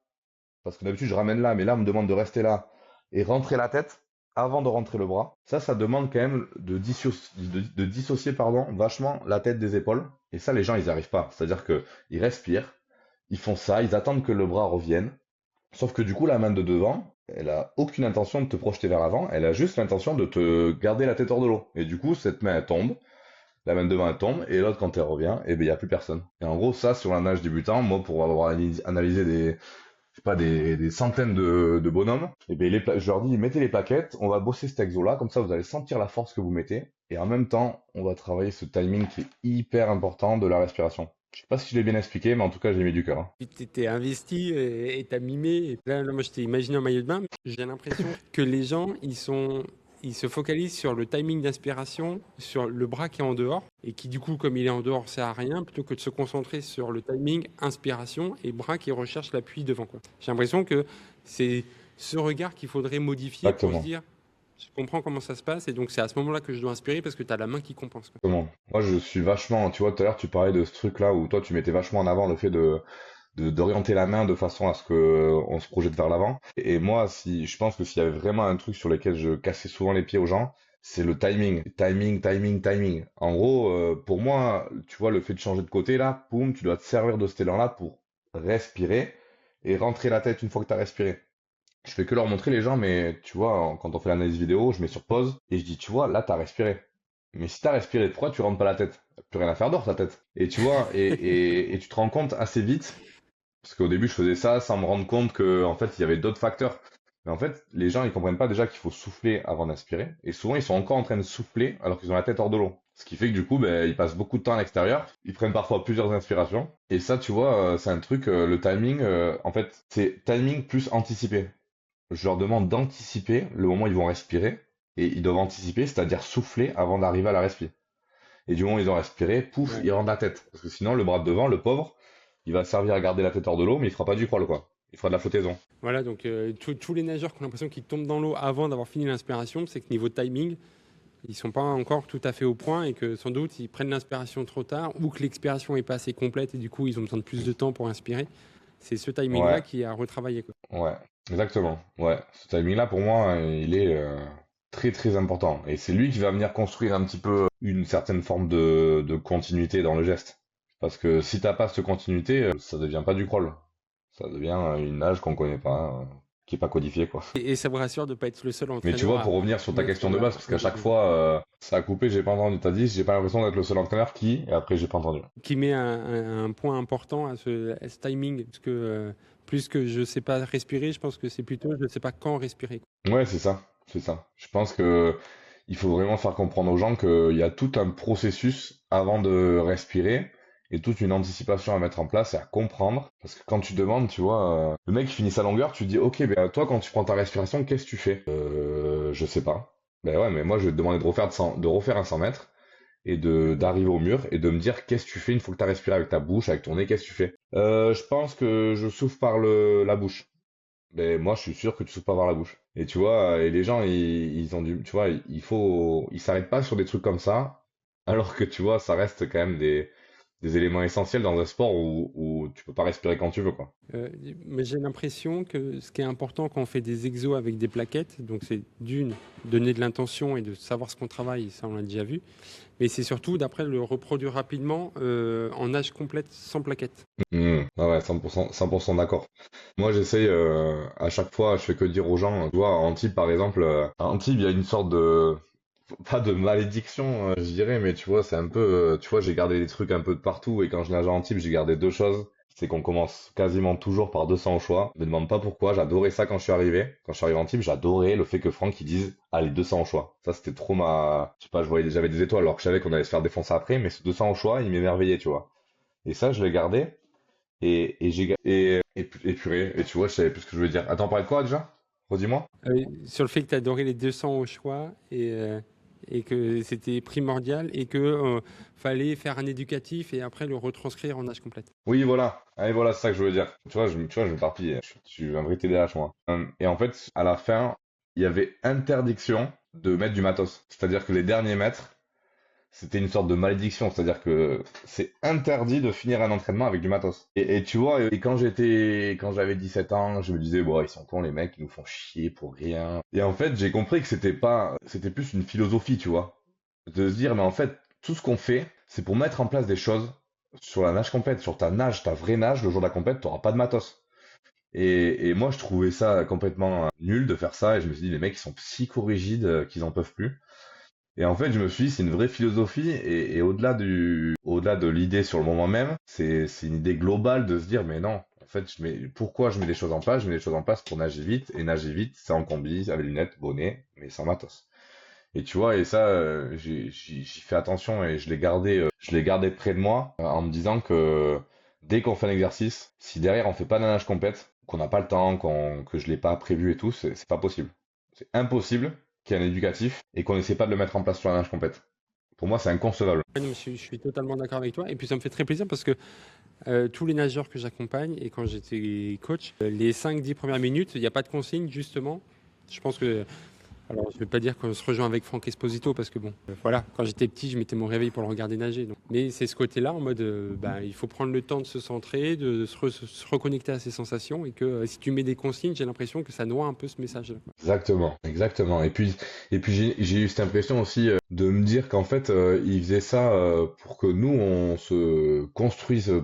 parce que d'habitude je ramène là, mais là on me demande de rester là et rentrer la tête avant de rentrer le bras. Ça demande quand même de dissocier pardon, vachement la tête des épaules. Et ça, les gens, ils n'y arrivent pas. C'est-à-dire que ils respirent, ils font ça, ils attendent que le bras revienne. Sauf que du coup, la main de devant, elle a aucune intention de te projeter vers l'avant, elle a juste l'intention de te garder la tête hors de l'eau. Et du coup, cette main, elle tombe, la main de devant, elle tombe, et l'autre, quand elle revient, eh ben, il n'y a plus personne. Et en gros, ça, sur la nage débutant, moi, pour avoir analysé je sais pas, des centaines de bonhommes. Et ben je leur dis, mettez les plaquettes, on va bosser cet exo-là, comme ça vous allez sentir la force que vous mettez. Et en même temps, on va travailler ce timing qui est hyper important de la respiration. Je sais pas si je l'ai bien expliqué, mais en tout cas, j'ai mis du cœur, hein. Tu t'es investi et t'as mimé. Et là, moi, je t'ai imaginé en maillot de bain. Mais j'ai l'impression que les gens, ils se focalisent sur le timing d'inspiration, sur le bras qui est en dehors, et qui, du coup, comme il est en dehors, sert à rien, plutôt que de se concentrer sur le timing inspiration et bras qui recherche l'appui devant, quoi. J'ai l'impression que c'est ce regard qu'il faudrait modifier pour se Exactement. dire, je comprends comment ça se passe, et donc c'est à ce moment-là que je dois inspirer parce que tu as la main qui compense, quoi. Exactement. Moi, je suis vachement, tu vois, tout à l'heure, tu parlais de ce truc-là où toi, tu mettais vachement en avant le fait d'orienter la main de façon à ce que on se projette vers l'avant. Et moi, si je pense que s'il y avait vraiment un truc sur lequel je cassais souvent les pieds aux gens, c'est le timing. Timing, timing, timing. En gros, pour moi, tu vois, le fait de changer de côté là, boum, tu dois te servir de cet élan-là pour respirer et rentrer la tête une fois que tu as respiré. Je fais que leur montrer les gens, mais tu vois, quand on fait l'analyse vidéo, je mets sur pause et je dis, tu vois, là, t'as respiré. Mais si t'as respiré, pourquoi tu rentres pas la tête? Plus rien à faire d'autre, ta tête. Et tu vois, et tu te rends compte assez vite parce qu'au début, je faisais ça sans me rendre compte que, en fait, il y avait d'autres facteurs. Mais en fait, les gens, ils comprennent pas déjà qu'il faut souffler avant d'inspirer. Et souvent, ils sont encore en train de souffler alors qu'ils ont la tête hors de l'eau. Ce qui fait que du coup, ben, ils passent beaucoup de temps à l'extérieur. Ils prennent parfois plusieurs inspirations. Et ça, tu vois, c'est un truc, le timing, en fait, c'est timing plus anticipé. Je leur demande d'anticiper le moment où ils vont respirer. Et ils doivent anticiper, c'est-à-dire souffler avant d'arriver à la respirer. Et du moment où ils ont respiré, pouf, Ouais. ils rendent la tête. Parce que sinon, le bras de devant, le pauvre, il va servir à garder la tête hors de l'eau, mais il fera pas du crawl, quoi. Il fera de la flottaison. Voilà, donc tous les nageurs qui ont l'impression qu'ils tombent dans l'eau avant d'avoir fini l'inspiration, c'est que niveau timing, ils sont pas encore tout à fait au point et que sans doute ils prennent l'inspiration trop tard ou que l'expiration est pas assez complète et du coup ils ont besoin de plus de temps pour inspirer. C'est ce timing-là Ouais, qui est à retravailler, quoi. ouais, exactement. Ouais, ce timing-là, pour moi, il est très très important. Et c'est lui qui va venir construire un petit peu une certaine forme de continuité dans le geste. Parce que si t'as pas cette continuité, ça devient pas du crawl. Ça devient une nage qu'on connaît pas, qui est pas codifiée, quoi. Et ça vous rassure de ne pas être le seul Mais tu entraîneur vois, à pour revenir sur ta mettre question de base, parce qu'à chaque fois, ça a coupé, j'ai pas entendu. T'as dit, j'ai pas l'impression d'être le seul entraîneur qui, et après, j'ai pas entendu. qui met un point important à ce timing, parce que plus que je sais pas respirer, je pense que c'est plutôt je ne sais pas quand respirer, quoi. Ouais, c'est ça, c'est ça. Je pense que il faut vraiment faire comprendre aux gens qu'il y a tout un processus avant de respirer et toute une anticipation à mettre en place et à comprendre. Parce que quand tu demandes, tu vois, le mec qui finit sa longueur, tu dis, ok, ben toi, quand tu prends ta respiration, qu'est-ce que tu fais? Je sais pas. Ben ouais, mais moi, je vais te demander de refaire un 100 mètres et d'arriver au mur et de me dire qu'est-ce que tu fais une fois que tu as respiré avec ta bouche, avec ton nez, qu'est-ce que tu fais? Je pense que je souffle par la bouche. Ben moi, je suis sûr que tu souffles pas par la bouche. Et tu vois, et les gens, ils ont du, tu vois, ils s'arrêtent pas sur des trucs comme ça, alors que tu vois, ça reste quand même des éléments essentiels dans un sport où tu peux pas respirer quand tu veux, quoi. Euh, mais j'ai l'impression que ce qui est important quand on fait des exos avec des plaquettes, donc c'est d'une, donner de l'intention et de savoir ce qu'on travaille, ça on l'a déjà vu, mais c'est surtout d'après le reproduire rapidement en nage complète sans plaquettes. Ouais, ouais, 100% d'accord. Moi, j'essaye, à chaque fois, je fais que dire aux gens, tu vois, à Antibes, par exemple, à Antibes, il y a une sorte de, pas de malédiction, je dirais, mais tu vois, c'est un peu, tu vois, j'ai gardé des trucs un peu de partout, et quand je nage à Antibes, j'ai gardé deux choses. C'est qu'on commence quasiment toujours par 200 au choix. Je me demande pas pourquoi, j'adorais ça quand je suis arrivé. Quand je suis arrivé à Antibes, j'adorais le fait que Franck, il dise, allez, 200 au choix. Ça, c'était trop je sais pas, j'avais des étoiles, alors que je savais qu'on allait se faire défoncer après, mais ce 200 au choix, il m'émerveillait, tu vois. Et ça, je l'ai gardé, et purée, et tu vois, je savais plus ce que je voulais dire. Attends, on parlait de quoi, déjà? Redis-moi. Sur le fait que tu adorais les 200 au choix et que c'était primordial et que fallait faire un éducatif et après le retranscrire en nage complète. Oui, voilà. Allez, voilà, c'est ça que je veux dire. Tu vois, je m'éparpille. Je suis un vrai TDAH, moi. Et en fait, à la fin, il y avait interdiction de mettre du matos. C'est-à-dire que les derniers mètres, c'était une sorte de malédiction. C'est-à-dire que c'est interdit de finir un entraînement avec du matos. Et tu vois, et quand j'avais 17 ans, je me disais, bon, ils sont cons, les mecs, ils nous font chier pour rien. Et en fait, j'ai compris que c'était plus une philosophie, tu vois. De se dire, mais en fait, tout ce qu'on fait, c'est pour mettre en place des choses sur la nage complète, sur ta nage, ta vraie nage, le jour de la compète, t'auras pas de matos. Et moi, je trouvais ça complètement nul de faire ça, et je me suis dit, les mecs, ils sont psychorigides, qu'ils en peuvent plus. Et en fait, je me suis dit, c'est une vraie philosophie, et au-delà de l'idée sur le moment même, c'est une idée globale de se dire, mais non, fait, pourquoi je mets des choses en place? Je mets des choses en place pour nager vite, et nager vite, c'est en combi, avec lunettes, bonnet, mais sans matos. Et tu vois, et ça, j'y fais attention et je l'ai gardé près de moi en me disant que dès qu'on fait un exercice, si derrière on fait pas de nage compète, qu'on n'a pas le temps, que je l'ai pas prévu et tout, c'est pas possible. C'est impossible qu'il y ait un éducatif et qu'on essaie pas de le mettre en place sur la nage compète. Pour moi, c'est inconcevable. Ouais, non, mais je suis totalement d'accord avec toi. Et puis ça me fait très plaisir parce que tous les nageurs que j'accompagne et quand j'étais coach, les 5-10 premières minutes, il n'y a pas de consigne justement. Je pense que, alors je ne vais pas dire qu'on se rejoint avec Franck Esposito parce que bon, voilà, quand j'étais petit, je mettais mon réveil pour le regarder nager. Donc. Mais c'est ce côté-là en mode, il faut prendre le temps de se centrer, de se reconnecter à ses sensations et que si tu mets des consignes, j'ai l'impression que ça noie un peu ce message-là. Exactement, exactement. Et puis j'ai eu cette impression aussi de me dire qu'en fait, il faisait ça pour que nous, on se construise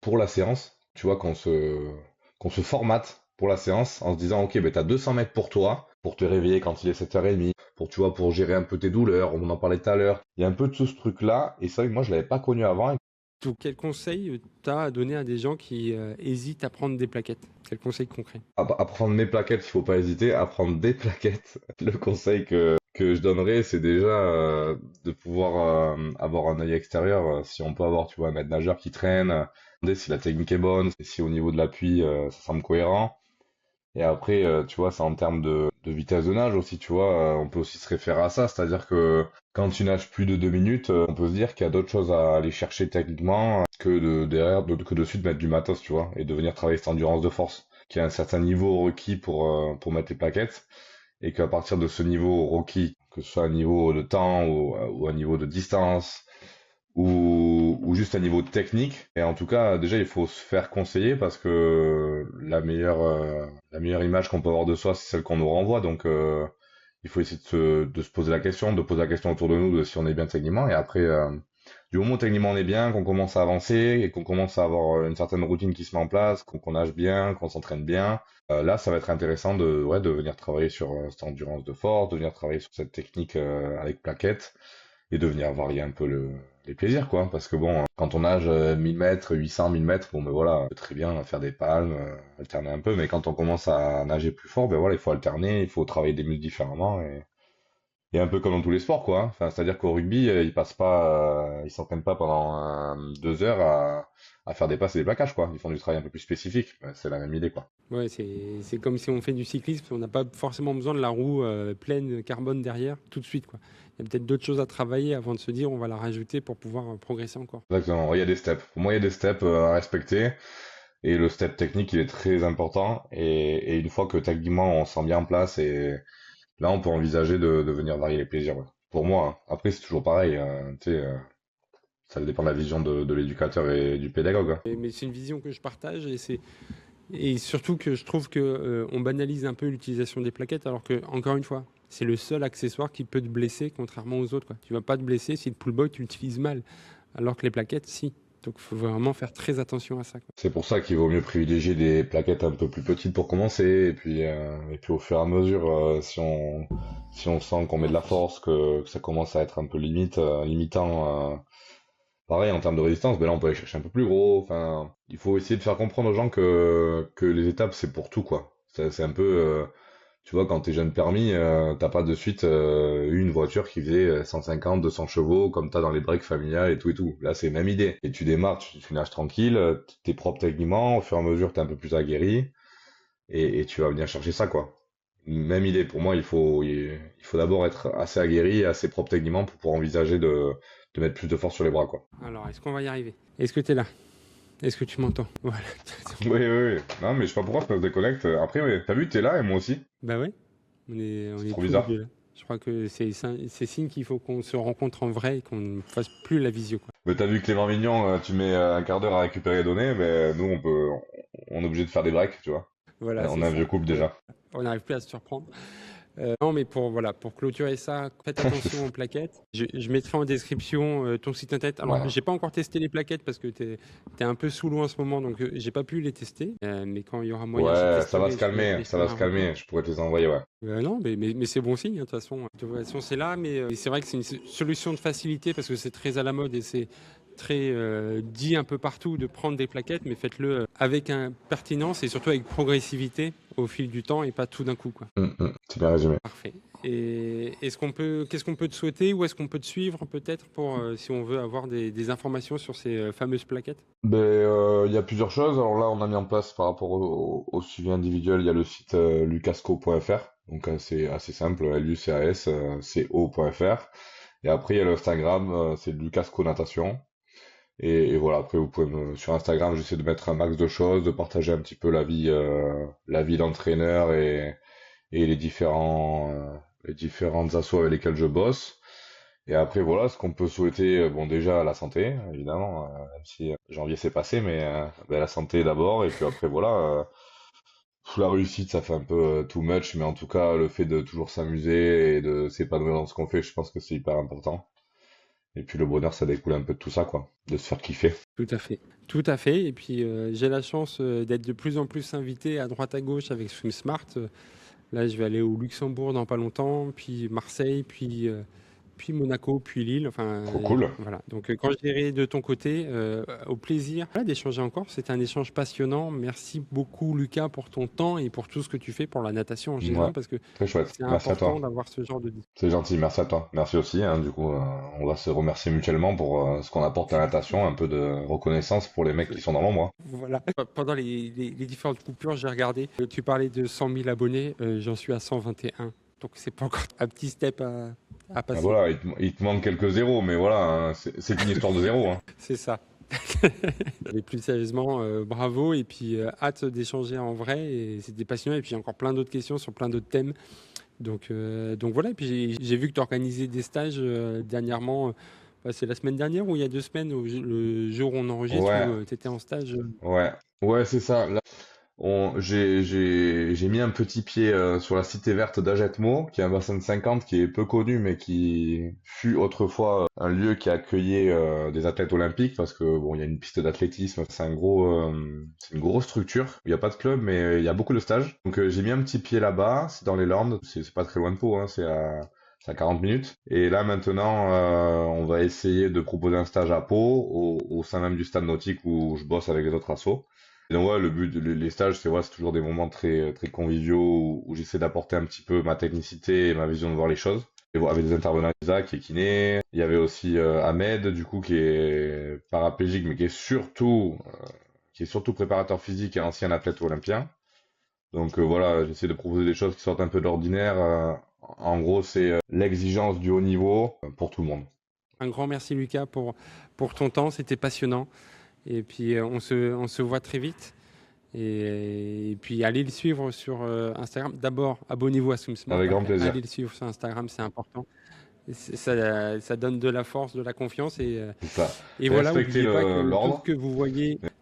pour la séance, tu vois, qu'on se formate pour la séance en se disant, ok, ben t'as 200 mètres pour toi, pour te réveiller quand il est 7h30, pour, tu vois, pour gérer un peu tes douleurs, on en parlait tout à l'heure. Il y a un peu de tout ce truc-là, et c'est vrai que moi, je l'avais pas connu avant. Donc, quel conseil tu as à donner à des gens qui hésitent à prendre des plaquettes? Quel conseil concret? À prendre mes plaquettes, il faut pas hésiter. À prendre des plaquettes, le conseil que je donnerais, c'est déjà de pouvoir avoir un œil extérieur. Si on peut avoir, tu vois, un maître nageur qui traîne, demander si la technique est bonne, si au niveau de l'appui, ça semble cohérent. Et après, tu vois, c'est en termes de vitesse de nage aussi, tu vois, on peut aussi se référer à ça. C'est-à-dire que quand tu nages plus de 2 minutes, on peut se dire qu'il y a d'autres choses à aller chercher techniquement que dessus de mettre du matos, tu vois, et de venir travailler cette endurance de force, qui a un certain niveau requis pour mettre les plaquettes, et qu'à partir de ce niveau requis, que ce soit un niveau de temps ou un niveau de distance, ou juste un niveau technique. Et en tout cas, déjà, il faut se faire conseiller parce que la meilleure image qu'on peut avoir de soi, c'est celle qu'on nous renvoie. Donc, il faut essayer de se poser la question, de poser la question autour de nous de si on est bien techniquement. Et après, du moment où techniquement on est bien, qu'on commence à avancer et qu'on commence à avoir une certaine routine qui se met en place, qu'on nage bien, qu'on s'entraîne bien, là, ça va être intéressant de venir travailler sur cette endurance de force, de venir travailler sur cette technique avec plaquettes et de venir varier un peu les plaisirs, quoi. Parce que bon, quand on nage 1000 mètres, 800, 1000 mètres, bon, ben voilà, on peut très bien faire des palmes, alterner un peu, mais quand on commence à nager plus fort, ben voilà, il faut alterner, il faut travailler des muscles différemment, et un peu comme dans tous les sports, quoi. Hein. Enfin, c'est-à-dire qu'au rugby, ils s'entraînent pas pendant 2 heures à faire des passes et des plaquages, quoi. Ils font du travail un peu plus spécifique. Ben, c'est la même idée, quoi. Ouais, c'est comme si on fait du cyclisme, on n'a pas forcément besoin de la roue pleine carbone derrière tout de suite, quoi. Il y a peut-être d'autres choses à travailler avant de se dire on va la rajouter pour pouvoir progresser encore. Exactement. Il y a des steps. Pour moi, il y a des steps à respecter. Et le step technique, il est très important. Et une fois que techniquement on se sent bien en place, et là, on peut envisager de venir varier les plaisirs. Ouais. Pour moi, hein. Après, c'est toujours pareil. Tu sais, ça dépend de la vision de l'éducateur et du pédagogue. Hein. Mais c'est une vision que je partage et surtout que je trouve que on banalise un peu l'utilisation des plaquettes alors que, encore une fois, c'est le seul accessoire qui peut te blesser contrairement aux autres, quoi. Tu vas pas te blesser si le pull boy tu l'utilises mal, alors que les plaquettes, si. Donc il faut vraiment faire très attention à ça, quoi. C'est pour ça qu'il vaut mieux privilégier des plaquettes un peu plus petites pour commencer, et puis au fur et à mesure, si on sent qu'on met de la force, que ça commence à être un peu limitant, pareil en termes de résistance, ben là on peut aller chercher un peu plus gros. Enfin, il faut essayer de faire comprendre aux gens que les étapes c'est pour tout, quoi. C'est un peu, tu vois, quand t'es jeune permis, t'as pas de suite eu une voiture qui faisait 150, 200 chevaux comme t'as dans les breaks familiales et tout et tout. Là, c'est la même idée. Et tu démarres, tu nages tranquille, t'es propre techniquement, au fur et à mesure t'es un peu plus aguerri et tu vas venir chercher ça, quoi. Même idée. Pour moi, il faut d'abord être assez aguerri, assez propre techniquement pour pouvoir envisager de mettre plus de force sur les bras, quoi. Alors, est-ce qu'on va y arriver? Est-ce que tu es là? Est-ce que tu m'entends? Voilà. Oui, oui, oui. Non, mais je sais pas pourquoi ça se déconnecte. Après, ouais, t'as vu, t'es là et moi aussi. Bah ouais, on C'est est trop tous les bizarre. deux là. Je crois que c'est signe qu'il faut qu'on se rencontre en vrai et qu'on ne fasse plus la visio, quoi. Mais t'as vu Clément Mignon, tu mets un quart d'heure à récupérer les données, mais nous on est obligé de faire des breaks, tu vois. Voilà, On c'est a un ça. vieux couple déjà. On n'arrive plus à se surprendre. Non, mais pour clôturer ça, faites attention aux plaquettes. Je mettrai en description ton site internet. Alors, Ouais. j'ai pas encore testé les plaquettes parce que t'es un peu sous l'eau en ce moment, donc j'ai pas pu les tester. Mais quand il y aura moyen, j'y Ouais, ça va testerai se et je te calmer, mettrai ça sur va un se retour. calmer. Je pourrais te les envoyer, ouais. Non, mais c'est bon signe, hein, de toute façon, c'est là, mais c'est vrai que c'est une solution de facilité parce que c'est très à la mode et c'est très dit un peu partout de prendre des plaquettes, mais faites-le avec pertinence et surtout avec progressivité au fil du temps et pas tout d'un coup, quoi. C'est bien résumé. Parfait. Et qu'est-ce qu'on peut te souhaiter? Où est-ce qu'on peut te suivre peut-être pour si on veut avoir des informations sur ces fameuses plaquettes? Ben, il y a plusieurs choses. Alors là, on a mis en place par rapport au suivi individuel, il y a le site lucasco.fr. Donc c'est assez simple, lucasco.fr. Et après, il y a l'Instagram, c'est Lucasco Natation. Et voilà, après, sur Instagram, j'essaie de mettre un max de choses, de partager un petit peu la vie d'entraîneur et les différentes assos avec lesquelles je bosse. Et après, voilà, ce qu'on peut souhaiter, bon, déjà, la santé, évidemment, même si janvier s'est passé, mais ben, la santé d'abord, et puis après, voilà, la réussite, ça fait un peu too much, mais en tout cas, le fait de toujours s'amuser et de s'épanouir dans ce qu'on fait, je pense que c'est hyper important. Et puis le bonheur, ça découle un peu de tout ça, quoi, de se faire kiffer. Tout à fait. Tout à fait. Et puis, j'ai la chance d'être de plus en plus invité à droite à gauche avec Swim Smart. Là, je vais aller au Luxembourg dans pas longtemps, puis Marseille, puis Monaco, puis Lille. Enfin, Trop cool. voilà. Donc, quand j'irai de ton côté, au plaisir voilà, d'échanger encore. C'était un échange passionnant. Merci beaucoup, Lucas, pour ton temps et pour tout ce que tu fais pour la natation en général, Ouais, parce que très chouette. c'est Merci à important toi. d'avoir ce genre de C'est gentil, merci à toi. Merci aussi, hein, du coup, on va se remercier mutuellement pour ce qu'on apporte à la natation, un peu de reconnaissance pour les mecs qui sont dans l'ombre. Voilà. Pendant les différentes coupures, j'ai regardé. Tu parlais de 100 000 abonnés. J'en suis à 121. Donc, c'est pas encore un petit step à Ah, passer. voilà, il te manque quelques zéros, mais voilà, hein, c'est une histoire de zéro. Hein. C'est ça. Et plus sérieusement, bravo. Et puis, hâte d'échanger en vrai. Et c'était passionnant. Et puis, encore plein d'autres questions sur plein d'autres thèmes. Donc voilà. Et puis, j'ai vu que tu organisais des stages dernièrement. C'est la semaine dernière ou il y a 2 semaines, le jour où on enregistre, Ouais, où tu étais en stage. ouais, c'est ça. Là, j'ai mis un petit pied sur la cité verte d'Ajetmo, qui est un bassin de 50 qui est peu connu, mais qui fut autrefois un lieu qui accueillait des athlètes olympiques, parce que bon, il y a une piste d'athlétisme, c'est une grosse structure. Il n'y a pas de club, mais il y a beaucoup de stages. Donc j'ai mis un petit pied là-bas, c'est dans les Landes, c'est pas très loin de Pau, hein, c'est à 40 minutes. Et là maintenant, on va essayer de proposer un stage à Pau, au sein même du stade nautique où je bosse avec les autres assos. Et donc ouais, le but les stages, c'est toujours des moments très très conviviaux où j'essaie d'apporter un petit peu ma technicité et ma vision de voir les choses. Et voilà, avec des intervenants, Isaac qui est kiné, il y avait aussi Ahmed du coup qui est paraplégique mais qui est surtout préparateur physique et ancien athlète olympien. Donc voilà, j'essaie de proposer des choses qui sortent un peu de l'ordinaire. En gros, c'est l'exigence du haut niveau pour tout le monde. Un grand merci, Lucas, pour ton temps. C'était passionnant. Et puis, on se voit très vite. Et puis, allez le suivre sur Instagram. D'abord, abonnez-vous à SwimSmart. Avec grand Après, plaisir. allez le suivre sur Instagram, c'est important. Ça donne de la force, de la confiance. C'est ça. Et voilà, Respecter n'oubliez pas que l'ordre.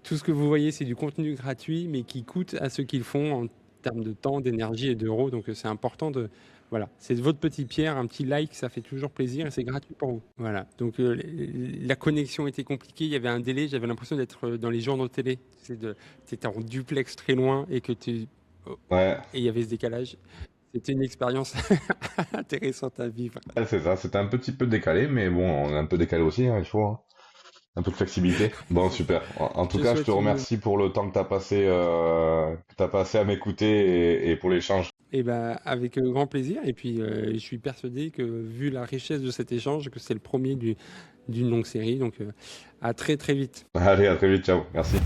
tout ce que vous voyez, c'est du contenu gratuit, mais qui coûte à ceux qui le font en termes de temps, d'énergie et d'euros. Donc, c'est important de... Voilà, c'est votre petite pierre, un petit like, ça fait toujours plaisir et c'est gratuit pour vous. Voilà, donc la connexion était compliquée, il y avait un délai, j'avais l'impression d'être dans les journaux télé. C'était en duplex très loin et et Ouais, il y avait ce décalage. C'était une expérience intéressante à vivre. ouais, c'est ça. C'était un petit peu décalé, mais bon, on est un peu décalé aussi, hein, il faut. Hein. Un peu de flexibilité. Bon, C'est ça. super. En tout Je cas, je te souhaite une... remercie pour le temps que t'as passé à m'écouter et pour l'échange. Eh ben, avec grand plaisir. Et puis, je suis persuadé que, vu la richesse de cet échange, que c'est le premier d'une longue série. Donc, à très, très vite. Allez, à très vite, ciao. Merci.